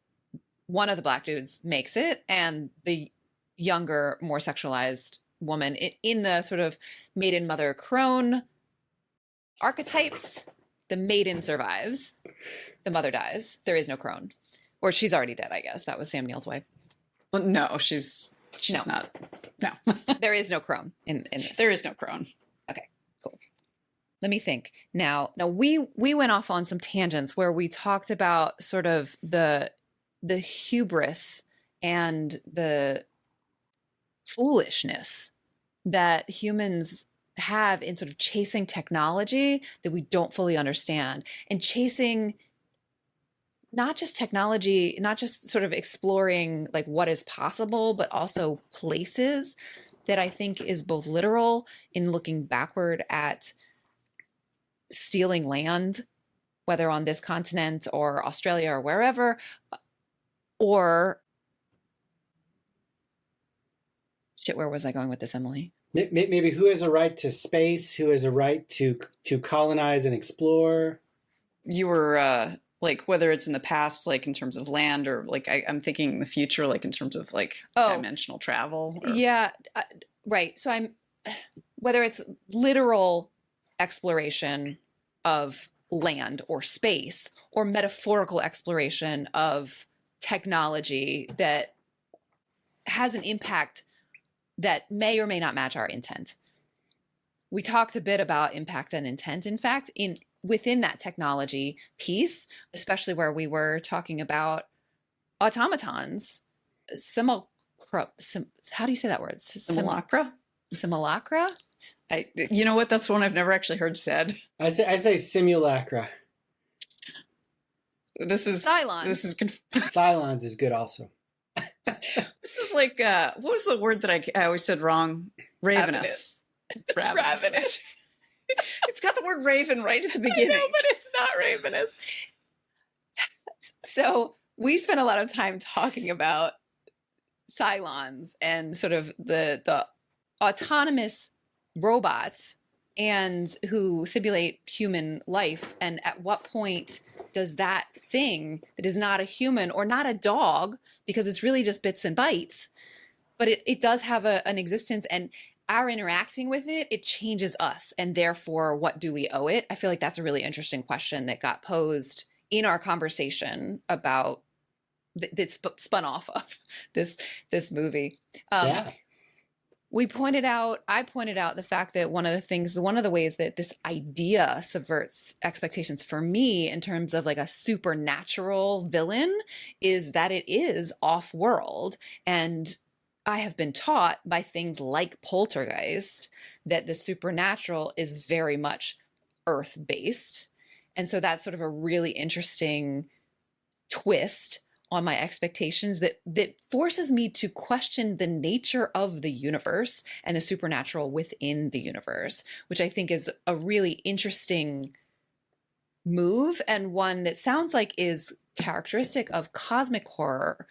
one of the black dudes makes it, and the younger, more sexualized woman in the sort of maiden, mother, crone archetypes, the maiden survives, the mother dies. There is no crone. Or she's already dead, I guess. That was Sam Neill's wife. Well, no, she's No. not. No. There is no crone in this. There is no crone. Okay, cool. Let me think. Now we went off on some tangents where we talked about sort of the hubris and the foolishness that humans have in sort of chasing technology that we don't fully understand, and chasing not just technology, not just sort of exploring like what is possible, but also places that I think is both literal in looking backward at stealing land, whether on this continent or Australia or wherever, or shit, where was I going with this, Emily? Maybe who has a right to space, who has a right to colonize and explore. You were like, whether it's in the past, like in terms of land, or like I'm thinking the future, like in terms of like dimensional travel. Or... Yeah, right. So I'm, whether it's literal exploration of land or space, or metaphorical exploration of technology that has an impact that may or may not match our intent. We talked a bit about impact and intent, in fact, within that technology piece, especially where we were talking about automatons, how do you say that word? Simulacra? Simulacra? You know what? That's one I've never actually heard said. I say simulacra. This is Cylons. Cylons is good also. This is like what was the word that I always said wrong? Ravenous. Ravenous. It's got the word raven right at the beginning. I know, but it's not ravenous. So we spent a lot of time talking about Cylons and sort of the autonomous robots and who simulate human life, and at what point does that thing that is not a human or not a dog, because it's really just bits and bytes, but it does have an existence, and our interacting with it changes us, and therefore what do we owe it? I feel like that's a really interesting question that got posed in our conversation about that spun off of this movie. Yeah. I pointed out the fact that one of the ways that this idea subverts expectations for me in terms of like a supernatural villain is that it is off-world. And I have been taught by things like Poltergeist that the supernatural is very much Earth-based. And so that's sort of a really interesting twist on my expectations that forces me to question the nature of the universe and the supernatural within the universe, which I think is a really interesting move, and one that sounds like is characteristic of cosmic horror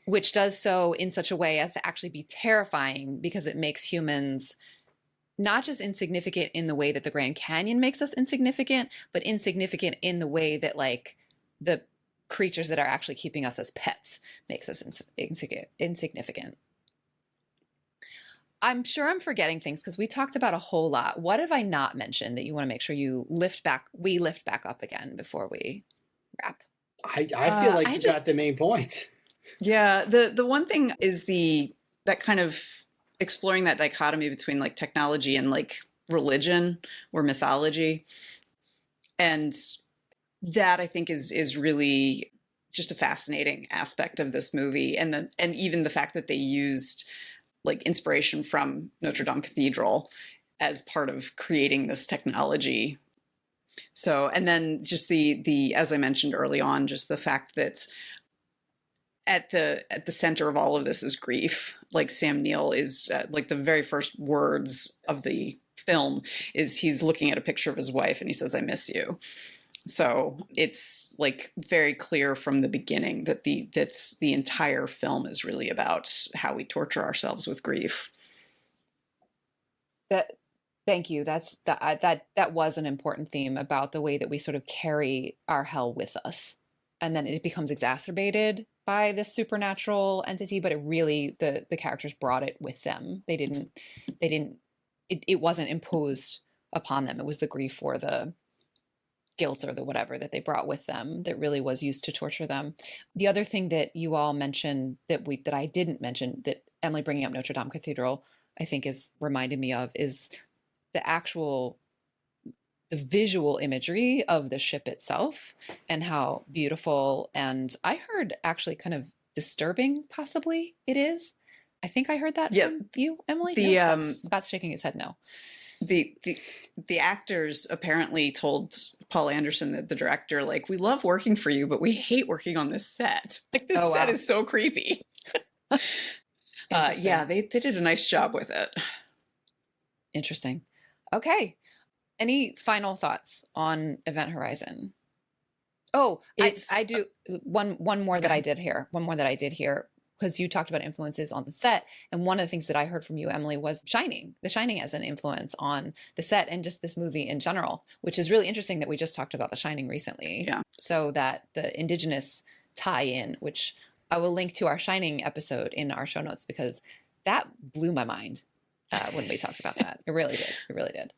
which does so in such a way as to actually be terrifying, because it makes humans not just insignificant in the way that the Grand Canyon makes us insignificant, but insignificant in the way that like the creatures that are actually keeping us as pets makes us insignificant. I'm sure I'm forgetting things because we talked about a whole lot. What have I not mentioned that you want to make sure we lift back up again before we wrap? I feel like you got the main points. Yeah, the one thing is that kind of exploring that dichotomy between like technology and like religion or mythology. And that I think is really just a fascinating aspect of this movie. And even the fact that they used like inspiration from Notre Dame Cathedral as part of creating this technology. So, and then just the as I mentioned early on, just the fact that at the center of all of this is grief. Like Sam Neill is like the very first words of the film is he's looking at a picture of his wife and he says, "I miss you." So it's like very clear from the beginning that the entire film is really about how we torture ourselves with grief. Thank you. That was an important theme about the way that we sort of carry our hell with us, and then it becomes exacerbated by this supernatural entity. But it really the characters brought it with them. It wasn't imposed upon them. It was the grief or the guilt or the whatever that they brought with them that really was used to torture them. The other thing that you all mentioned that I didn't mention, that Emily bringing up Notre Dame Cathedral, I think is reminded me of, is the visual imagery of the ship itself and how beautiful, and I heard actually kind of disturbing possibly it is. I think I heard that from you, Emily. Scott's shaking his head no. The actors apparently told Paul Anderson, the director, like, "We love working for you, but we hate working on this set. Like, this set is so creepy." Yeah, they did a nice job with it. Interesting. Okay. Any final thoughts on Event Horizon? Oh, I do one more that I did here. One more that I did here, because you talked about influences on the set. And one of the things that I heard from you, Emily, was The Shining as an influence on the set and just this movie in general, which is really interesting that we just talked about The Shining recently. Yeah. So that the Indigenous tie-in, which I will link to our Shining episode in our show notes, because that blew my mind when we talked about that. It really did. It really did.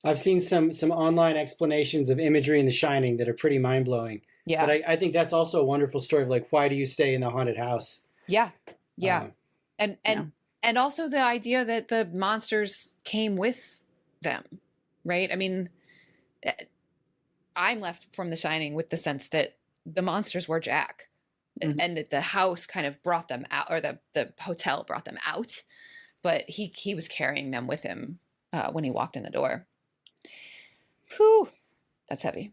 I've seen some online explanations of imagery in The Shining that are pretty mind-blowing. Yeah. But I think that's also a wonderful story of like, why do you stay in the haunted house? Yeah. Yeah. And also the idea that the monsters came with them, right? I mean, I'm left from The Shining with the sense that the monsters were Jack, and that the house kind of brought them out, or the hotel brought them out, but he was carrying them with him when he walked in the door. Whew, that's heavy.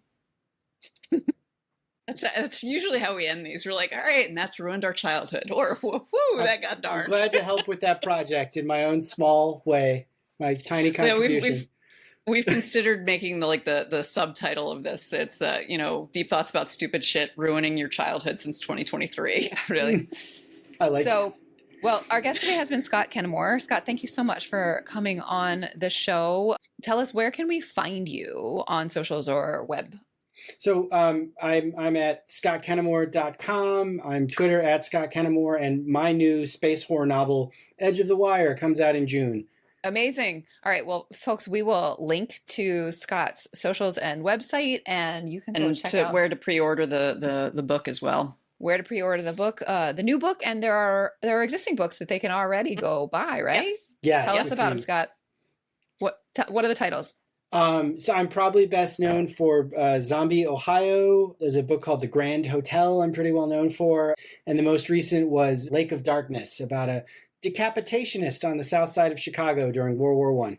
That's usually how we end these. We're like, all right, and that's ruined our childhood. Or, whoo, that got dark. I'm glad to help with that project in my own small way, my tiny contribution. We've considered making the subtitle of this. It's deep thoughts about stupid shit ruining your childhood since 2023. Yeah, really. I like so. Well, our guest today has been Scott Kenemore. Scott, thank you so much for coming on the show. Tell us, where can we find you on socials or web? So I'm at scottkenemore.com. I'm Twitter at Scott Kenemore, and my new space horror novel, Edge of the Wire, comes out in June. Amazing. All right. Well, folks, we will link to Scott's socials and website, and you can go check out where to pre-order the book as well. Where to pre-order the book, the new book, and there are existing books that they can already go buy, right? Yes. Tell us about them, Scott. What are the titles? So I'm probably best known for Zombie Ohio. There's a book called The Grand Hotel I'm pretty well known for. And the most recent was Lake of Darkness, about a decapitationist on the south side of Chicago during World War I.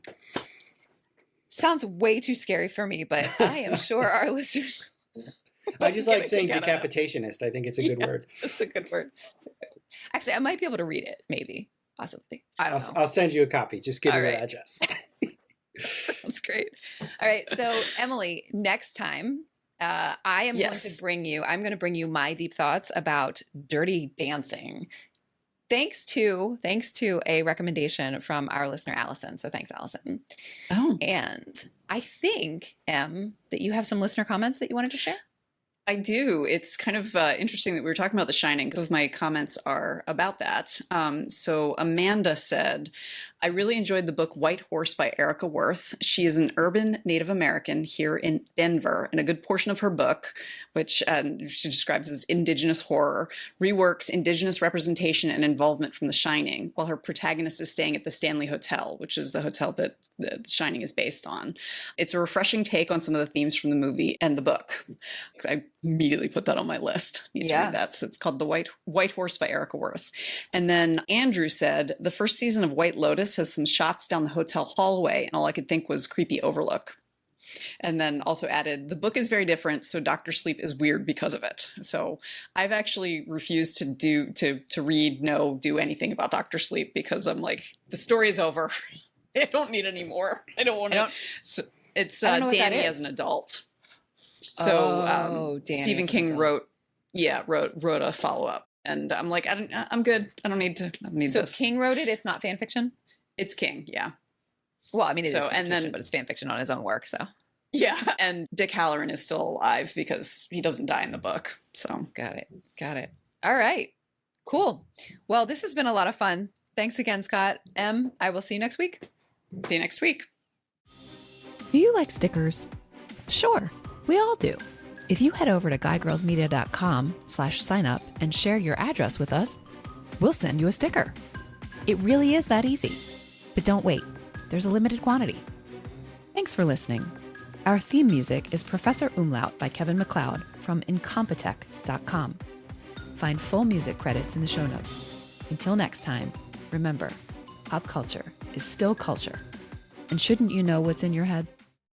Sounds way too scary for me, but I am sure our listeners... I just like saying decapitationist. I think it's a good word. It's a good word. Actually, I might be able to read it, maybe, possibly. I don't know. I'll send you a copy. Just give me the address. Sounds great. All right. So, Emily, next time I am Yes. I'm going to bring you my deep thoughts about Dirty Dancing. Thanks to a recommendation from our listener, Allison. So thanks, Allison. Oh, And I think, Em, that you have some listener comments that you wanted to share. I do. It's kind of interesting that we were talking about The Shining. Some of my comments are about that. So Amanda said, I really enjoyed the book White Horse by Erica Worth. She is an urban Native American here in Denver, and a good portion of her book, which she describes as indigenous horror, reworks indigenous representation and involvement from The Shining, while her protagonist is staying at the Stanley Hotel, which is the hotel that The Shining is based on. It's a refreshing take on some of the themes from the movie and the book. I immediately put that on my list. Need to read that. So it's called The White Horse by Erica Worth. And then Andrew said, the first season of White Lotus has some shots down the hotel hallway, and all I could think was creepy overlook. And then also added, the book is very different, so Dr. Sleep is weird because of it. So I've actually refused to do anything about Dr. Sleep, because I'm like, the story is over. I don't need any more. I don't want to. So it's Danny as an adult. So Stephen King wrote a follow-up, and I'm like, I'm good. I don't need this. So King wrote it. It's not fan fiction. It's King, yeah. Well, I mean, it is fan fiction, but it's fan fiction on his own work. So yeah, and Dick Halloran is still alive because he doesn't die in the book. So got it. All right, cool. Well, this has been a lot of fun. Thanks again, Scott. Em, I will see you next week. See you next week. Do you like stickers? Sure, we all do. If you head over to guygirlsmedia.com/sign up and share your address with us, we'll send you a sticker. It really is that easy. But don't wait, there's a limited quantity. Thanks for listening. Our theme music is Professor Umlaut by Kevin MacLeod from incompetech.com. Find full music credits in the show notes. Until next time, remember, pop culture is still culture. And shouldn't you know what's in your head?